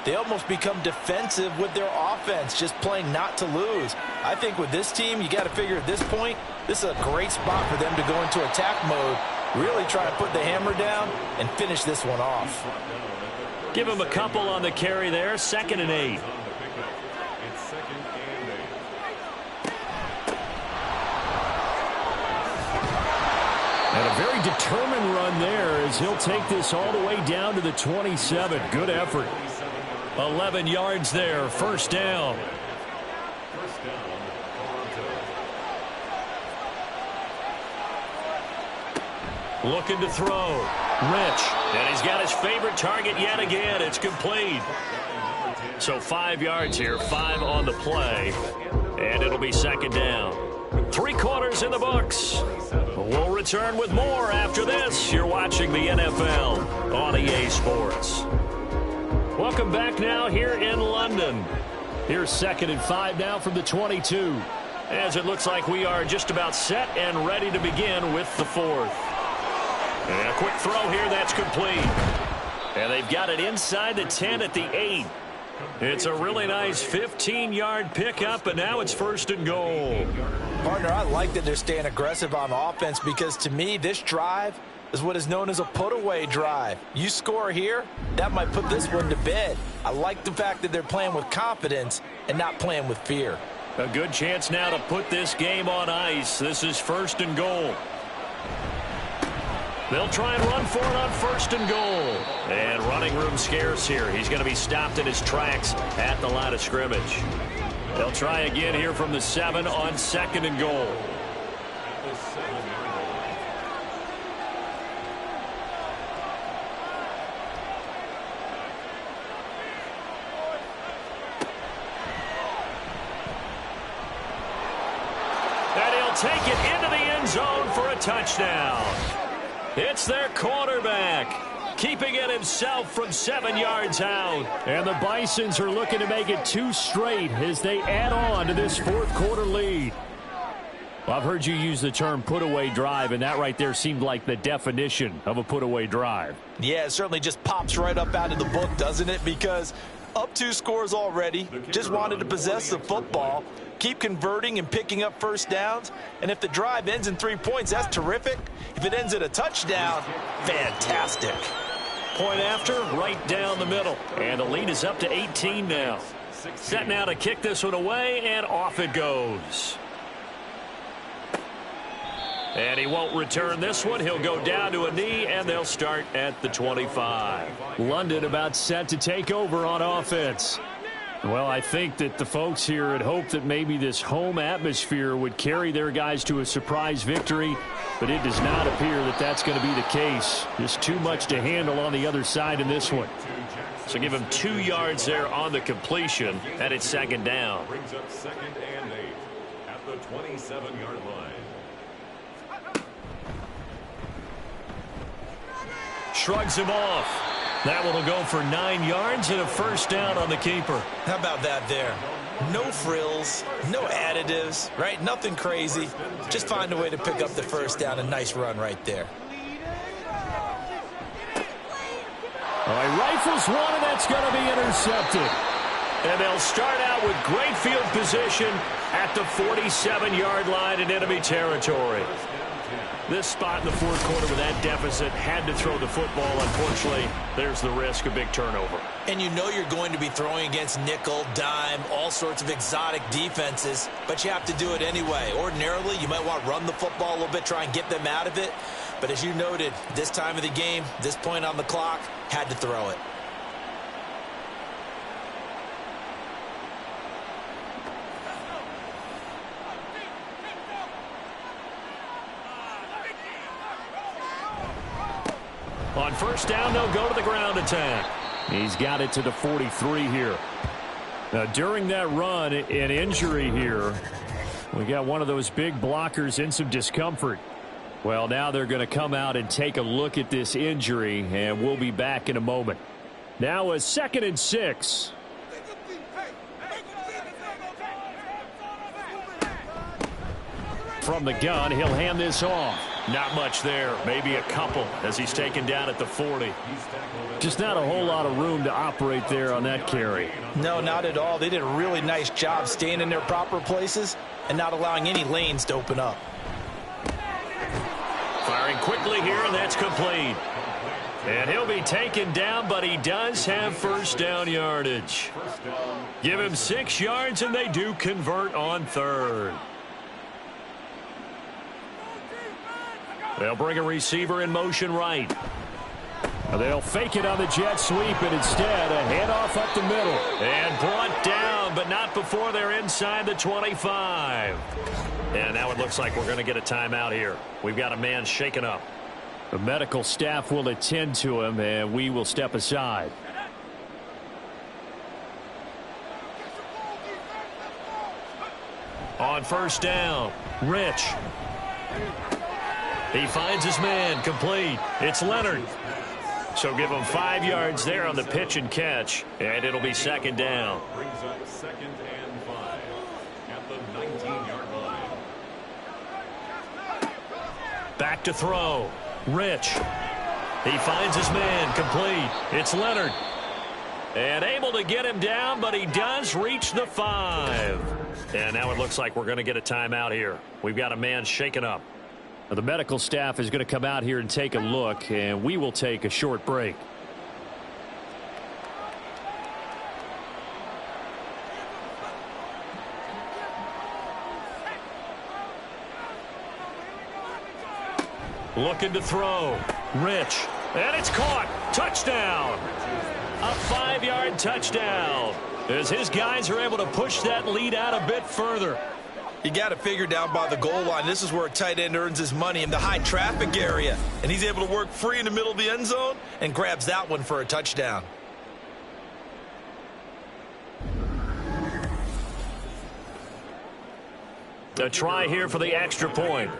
Speaker 3: they almost become defensive with their offense, just playing not to lose. I think with this team, you got to figure at this point, this is a great spot for them to go into attack mode, really try to put the hammer down and finish this one off.
Speaker 1: Give him a couple on the carry there, 2nd and 8.
Speaker 4: And a very determined run there as he'll take this all the way down to the 27. Good effort.
Speaker 1: 11 yards there, first down. Looking to throw. Rich. And he's got his favorite target yet again. It's complete. So 5 yards here, 5 on the play. And it'll be 2nd down. 3 quarters in the books. We'll return with more after this. You're watching the NFL on EA Sports.
Speaker 4: Welcome back now here in London. Here's 2nd and 5 now from the 22.
Speaker 1: As it looks like we are just about set and ready to begin with the 4th. And a quick throw here, that's complete. And they've got it inside the 10 at the 8. It's a really nice 15-yard pickup, and now it's 1st and goal.
Speaker 3: Partner, I like that they're staying aggressive on offense, because to me, this drive is what is known as a put-away drive. You score here, that might put this one to bed. I like the fact that they're playing with confidence and not playing with fear.
Speaker 1: A good chance now to put this game on ice. This is 1st and goal. They'll try and run for it on 1st and goal. And running room scarce here. He's going to be stopped in his tracks at the line of scrimmage. They'll try again here from the 7 on 2nd and goal. And he'll take it into the end zone for a touchdown. It's their quarterback, keeping it himself from 7 yards out.
Speaker 4: And the Bisons are looking to make it 2 straight as they add on to this 4th quarter lead. Well, I've heard you use the term put-away drive, and that right there seemed like the definition of a put-away drive.
Speaker 3: Yeah, it certainly just pops right up out of the book, doesn't it? Because up 2 scores already, just wanted to possess the football, keep converting and picking up first downs. And if the drive ends in 3 points, that's terrific. If it ends in a touchdown, fantastic.
Speaker 1: Point after, right down the middle. And the lead is up to 18 now. Set now to kick this one away, and off it goes. And he won't return this one. He'll go down to a knee, and they'll start at the 25.
Speaker 4: London about set to take over on offense. Well, I think that the folks here had hoped that maybe this home atmosphere would carry their guys to a surprise victory, but it does not appear that that's going to be the case. Just too much to handle on the other side in this one.
Speaker 1: So give him 2 yards there on the completion, and it's 2nd down.
Speaker 7: Brings up 2nd and 8 at the 27-yard line.
Speaker 1: Shrugs him off. That one will go for 9 yards and a first down on the keeper.
Speaker 2: How about that there? No frills, no additives, right? Nothing crazy. Just find a way to pick up the first down. A nice run right there.
Speaker 4: All right, rifles one, and that's going to be intercepted.
Speaker 1: And they'll start out with great field position at the 47-yard line in enemy territory. This spot in the 4th quarter with that deficit had to throw the football. Unfortunately, there's the risk of big turnover.
Speaker 2: And you know you're going to be throwing against nickel, dime, all sorts of exotic defenses, but you have to do it anyway. Ordinarily, you might want to run the football a little bit, try and get them out of it. But as you noted, this time of the game, this point on the clock, had to throw it.
Speaker 1: On first down, they'll go to the ground attack. He's got it to the 43 here. Now, during that run, an injury here. We got one of those big blockers in some discomfort. Well, now they're going to come out and take a look at this injury, and we'll be back in a moment. Now a 2nd and 6. From the gun, he'll hand this off. Not much there, maybe a couple as he's taken down at the 40. Just not a whole lot of room to operate there on that carry.
Speaker 3: No, not at all. They did a really nice job staying in their proper places and not allowing any lanes to open up.
Speaker 1: Firing quickly here, and that's complete. And he'll be taken down, but he does have first down yardage. Give him 6 yards, and they do convert on 3rd. They'll bring a receiver in motion right. They'll fake it on the jet sweep, and instead a handoff up the middle. And brought down, but not before they're inside the 25. And now it looks like we're going to get a timeout here. We've got a man shaken up. The medical staff will attend to him, and we will step aside. On first down, Rich. He finds his man, complete. It's Leonard. So give him 5 yards there on the pitch and catch, and it'll be 2nd down.
Speaker 7: Brings up 2nd and 5 at the 19-yard line.
Speaker 1: Back to throw. Rich. He finds his man, complete. It's Leonard. And able to get him down, but he does reach the 5. And now it looks like we're going to get a timeout here. We've got a man shaken up. The medical staff is going to come out here and take a look, and we will take a short break. Looking to throw. Rich. And it's caught. Touchdown. A 5-yard touchdown, as his guys are able to push that lead out a bit further.
Speaker 3: You got to figure down by the goal line. This is where a tight end earns his money in the high traffic area. And he's able to work free in the middle of the end zone and grabs that one for a touchdown.
Speaker 1: A try here for the extra point.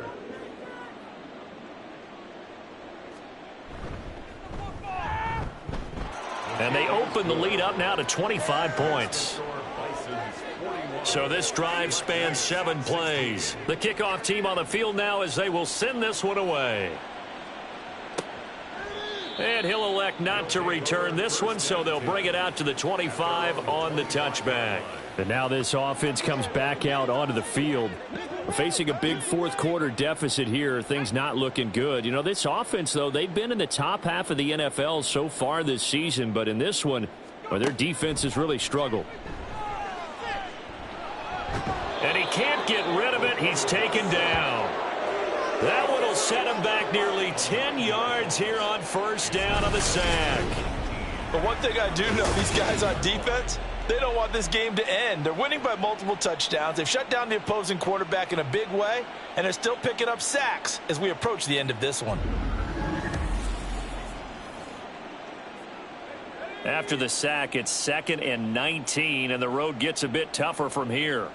Speaker 1: And they open the lead up now to 25 points. So this drive spans 7 plays. The kickoff team on the field now as they will send this one away. And he'll elect not to return this one, so they'll bring it out to the 25 on the touchback. And now this offense comes back out onto the field. We're facing a big 4th quarter deficit here. Things not looking good. You know, this offense, though, they've been in the top half of the NFL so far this season. But in this one, well, their defense has really struggled. And he can't get rid of it. He's taken down. That one will set him back nearly 10 yards here on first down on the sack.
Speaker 3: But one thing I do know, these guys on defense, they don't want this game to end. They're winning by multiple touchdowns. They've shut down the opposing quarterback in a big way, and they're still picking up sacks as we approach the end of this one.
Speaker 1: After the sack, it's 2nd and 19, and the road gets a bit tougher from here.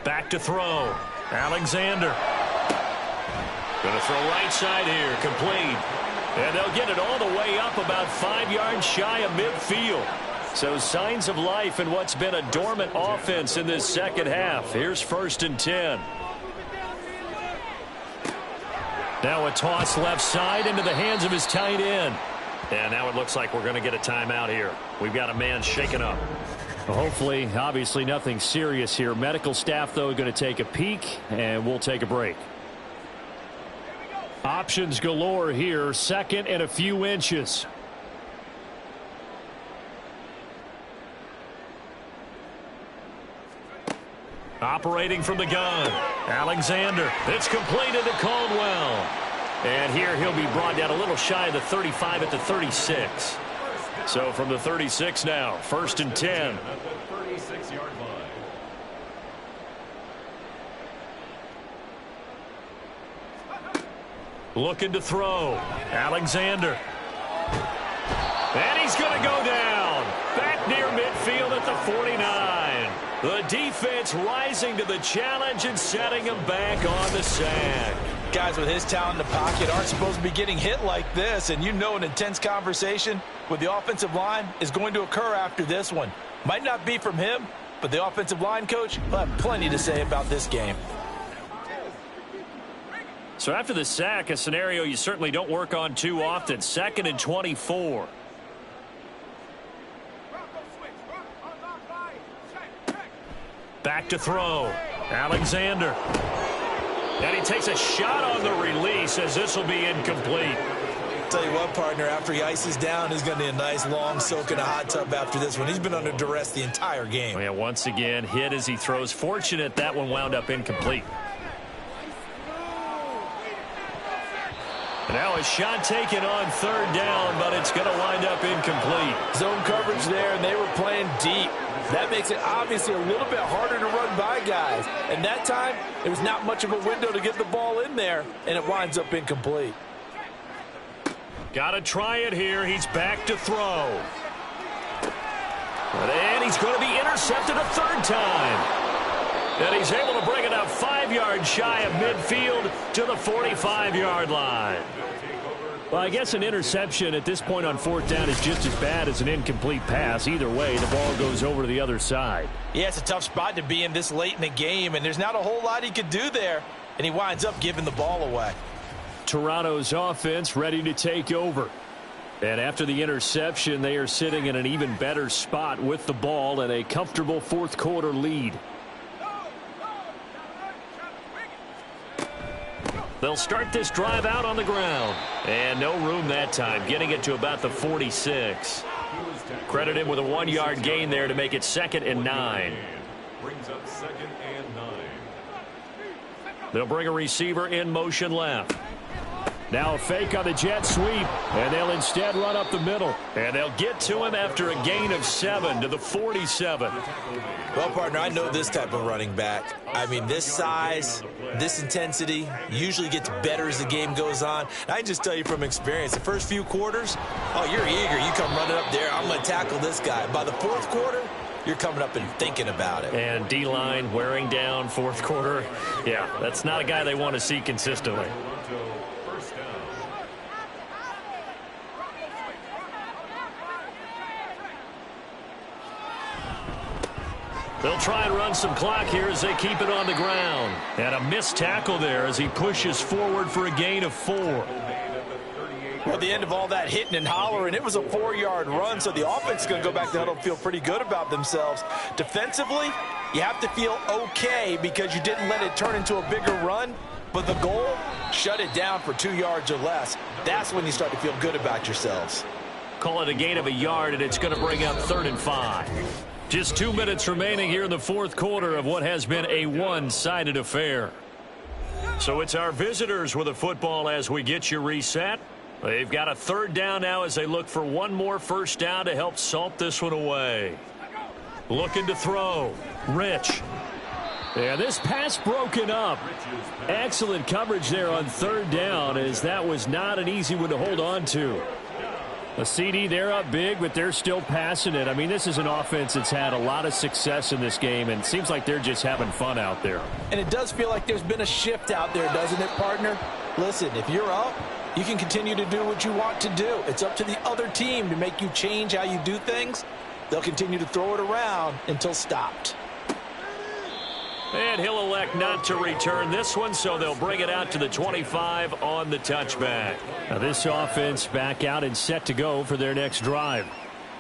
Speaker 1: Back to throw. Alexander. Going to throw right side here. Complete. And they'll get it all the way up about 5 yards shy of midfield. So signs of life in what's been a dormant offense in this second half. Here's 1st and 10. Now a toss left side into the hands of his tight end. And now it looks like we're going to get a timeout here. We've got a man shaken up. Well, hopefully, obviously nothing serious here. Medical staff, though, going to take a peek, and we'll take a break. Options galore here. 2nd and a few inches. Operating from the gun. Alexander. It's completed to Caldwell. And here he'll be brought down a little shy of the 35 at the 36. So from the 36 now, 1st and 10.
Speaker 7: At the 36-yard line.
Speaker 1: Looking to throw. Alexander. And he's going to go down. Back near midfield at the 49. The defense rising to the challenge and setting him back on the sack.
Speaker 3: Guys with his talent in the pocket aren't supposed to be getting hit like this, and you know an intense conversation with the offensive line is going to occur after this one. Might not be from him, but the offensive line coach will have plenty to say about this game.
Speaker 1: So after the sack, a scenario you certainly don't work on too often. 2nd and 24. Back to throw. Alexander. And he takes a shot on the release as this will be incomplete.
Speaker 2: Tell you what, partner, after he ices down, he's going to need a nice long soak in a hot tub after this one. He's been under duress the entire game.
Speaker 1: Yeah, once again, hit as he throws. Fortunate that one wound up incomplete. Now a shot taken on 3rd down, but it's going to wind up incomplete.
Speaker 3: Zone coverage there, and they were playing deep. That makes it obviously a little bit harder to run by guys. And that time, there was not much of a window to get the ball in there, and it winds up incomplete.
Speaker 1: Got to try it here. He's back to throw. And he's going to be intercepted a 3rd time. And he's able to bring it up 5 yards shy of midfield to the 45-yard line. Well, I guess an interception at this point on 4th down is just as bad as an incomplete pass. Either way, the ball goes over to the other side.
Speaker 3: Yeah, it's a tough spot to be in this late in the game, and there's not a whole lot he could do there, and he winds up giving the ball away.
Speaker 1: Toronto's offense ready to take over. And after the interception, they are sitting in an even better spot with the ball and a comfortable 4th quarter lead. They'll start this drive out on the ground. And no room that time, getting it to about the 46. Credit him with a 1-yard gain there to make it 2nd and 9.
Speaker 7: Brings up 2nd and 9.
Speaker 1: They'll bring a receiver in motion left. Now a fake on the jet sweep, and they'll instead run up the middle. And they'll get to him after a gain of 7 to the 47.
Speaker 2: Well, partner, I know this type of running back. I mean, this size, this intensity usually gets better as the game goes on. And I can just tell you from experience, the first few quarters, oh, you're eager. You come running up there, I'm going to tackle this guy. By the 4th quarter, you're coming up and thinking about it.
Speaker 1: And D-line wearing down 4th quarter. Yeah, that's not a guy they want to see consistently. They'll try and run some clock here as they keep it on the ground. And a missed tackle there as he pushes forward for a gain of 4.
Speaker 3: Well, at the end of all that hitting and hollering, it was a 4-yard run, so the offense is going to go back to the huddle and feel pretty good about themselves. Defensively, you have to feel okay because you didn't let it turn into a bigger run, but the goal, shut it down for 2 yards or less. That's when you start to feel good about yourselves.
Speaker 1: Call it a gain of a yard, and it's going to bring up 3rd and 5. Just 2 minutes remaining here in the 4th quarter of what has been a one-sided affair. So it's our visitors with the football as we get you reset. They've got a 3rd down now as they look for one more 1st down to help salt this one away. Looking to throw. Rich. Yeah, this pass broken up. Excellent coverage there on 3rd down as that was not an easy one to hold on to. A CD, they're up big, but they're still passing it. I mean, this is an offense that's had a lot of success in this game, and it seems like they're just having fun out there.
Speaker 3: And it does feel like there's been a shift out there, doesn't it, partner? Listen, if you're up, you can continue to do what you want to do. It's up to the other team to make you change how you do things. They'll continue to throw it around until stopped.
Speaker 1: And he'll elect not to return this one, so they'll bring it out to the 25 on the touchback. Now this offense back out and set to go for their next drive.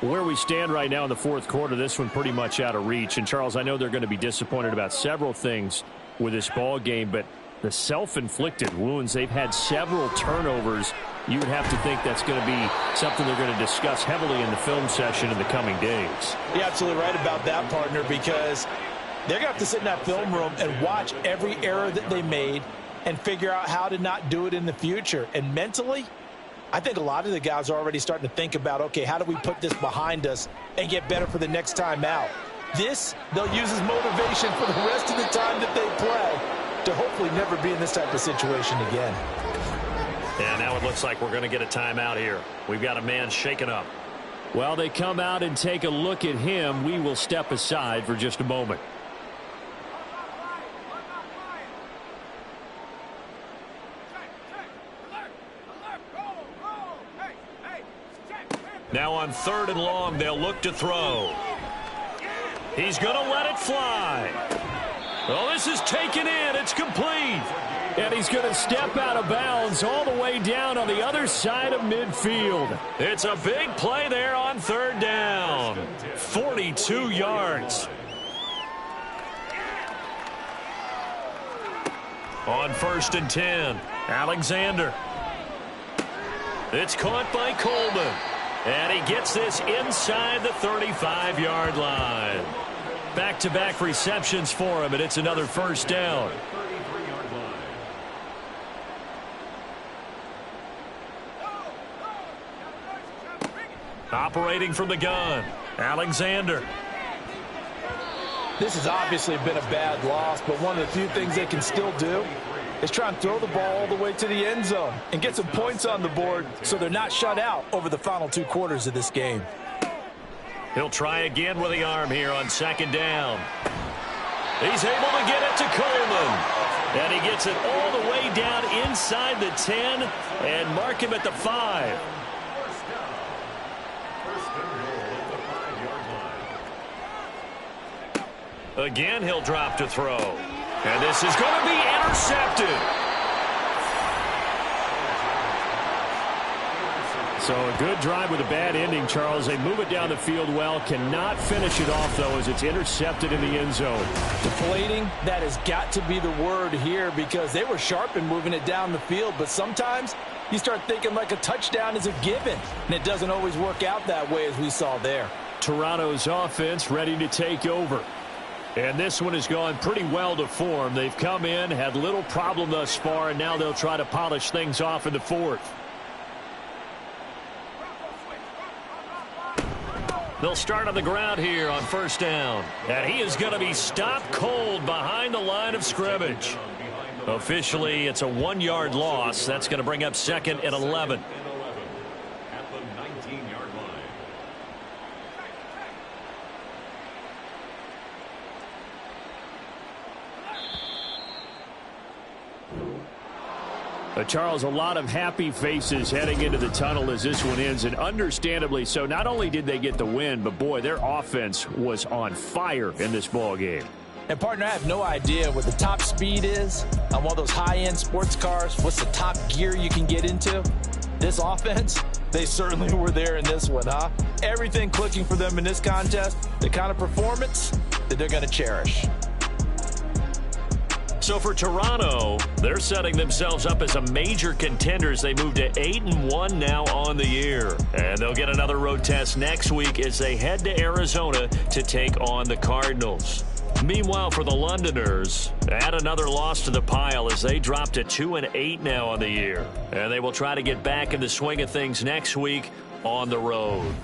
Speaker 1: Where we stand right now in the 4th quarter, this one pretty much out of reach. And, Charles, I know they're going to be disappointed about several things with this ball game, but the self-inflicted wounds, they've had several turnovers. You would have to think that's going to be something they're going to discuss heavily in the film session in the coming days.
Speaker 3: You're absolutely right about that, partner, because they're going to have to sit in that film room and watch every error that they made and figure out how to not do it in the future. And mentally, I think a lot of the guys are already starting to think about, okay, how do we put this behind us and get better for the next time out? This, they'll use as motivation for the rest of the time that they play to hopefully never be in this type of situation again.
Speaker 1: And now it looks like we're going to get a timeout here. We've got a man shaken up.
Speaker 4: Well, they come out and take a look at him. We will step aside for just a moment.
Speaker 1: Now on 3rd and long, they'll look to throw. He's going to let it fly. Oh, this is taken in. It's complete.
Speaker 4: And he's going to step out of bounds all the way down on the other side of midfield.
Speaker 1: It's a big play there on 3rd down. 42 yards. On 1st and 10, Alexander. It's caught by Coleman. And he gets this inside the 35-yard line. Back-to-back receptions for him, and it's another 1st down. Operating from the gun, Alexander.
Speaker 3: This has obviously been a bad loss, but one of the few things they can still do is try and throw the ball all the way to the end zone and get some points on the board so they're not shut out over the final 2 quarters of this game.
Speaker 1: He'll try again with the arm here on 2nd down. He's able to get it to Coleman. And he gets it all the way down inside the 10 and mark him at the 5. Again, he'll drop to throw. And this is going to be intercepted.
Speaker 4: So a good drive with a bad ending, Charles. They move it down the field well. Cannot finish it off, though, as it's intercepted in the end zone.
Speaker 3: Deflating, that has got to be the word here because they were sharp in moving it down the field. But sometimes you start thinking like a touchdown is a given, and it doesn't always work out that way as we saw there.
Speaker 4: Toronto's offense ready to take over. And this one has gone pretty well to form. They've come in, had little problem thus far, and now they'll try to polish things off in the 4th.
Speaker 1: They'll start on the ground here on 1st down. And he is going to be stopped cold behind the line of scrimmage. Officially, it's a 1-yard loss. That's going to bring up 2nd and 11.
Speaker 7: At the 19-yard line.
Speaker 4: Charles, a lot of happy faces heading into the tunnel as this one ends, and understandably so. Not only did they get the win, but boy, their offense was on fire in this ball game.
Speaker 3: And partner, I have no idea what the top speed is on one of those high-end sports cars. What's the top gear you can get into? This offense, they certainly were there in this one, huh? Everything clicking for them in this contest, the kind of performance that they're going to cherish.
Speaker 1: So for Toronto, they're setting themselves up as a major contender as they move to 8-1 now on the year. And they'll get another road test next week as they head to Arizona to take on the Cardinals. Meanwhile, for the Londoners, add another loss to the pile as they drop to 2-8 now on the year. And they will try to get back in the swing of things next week on the road.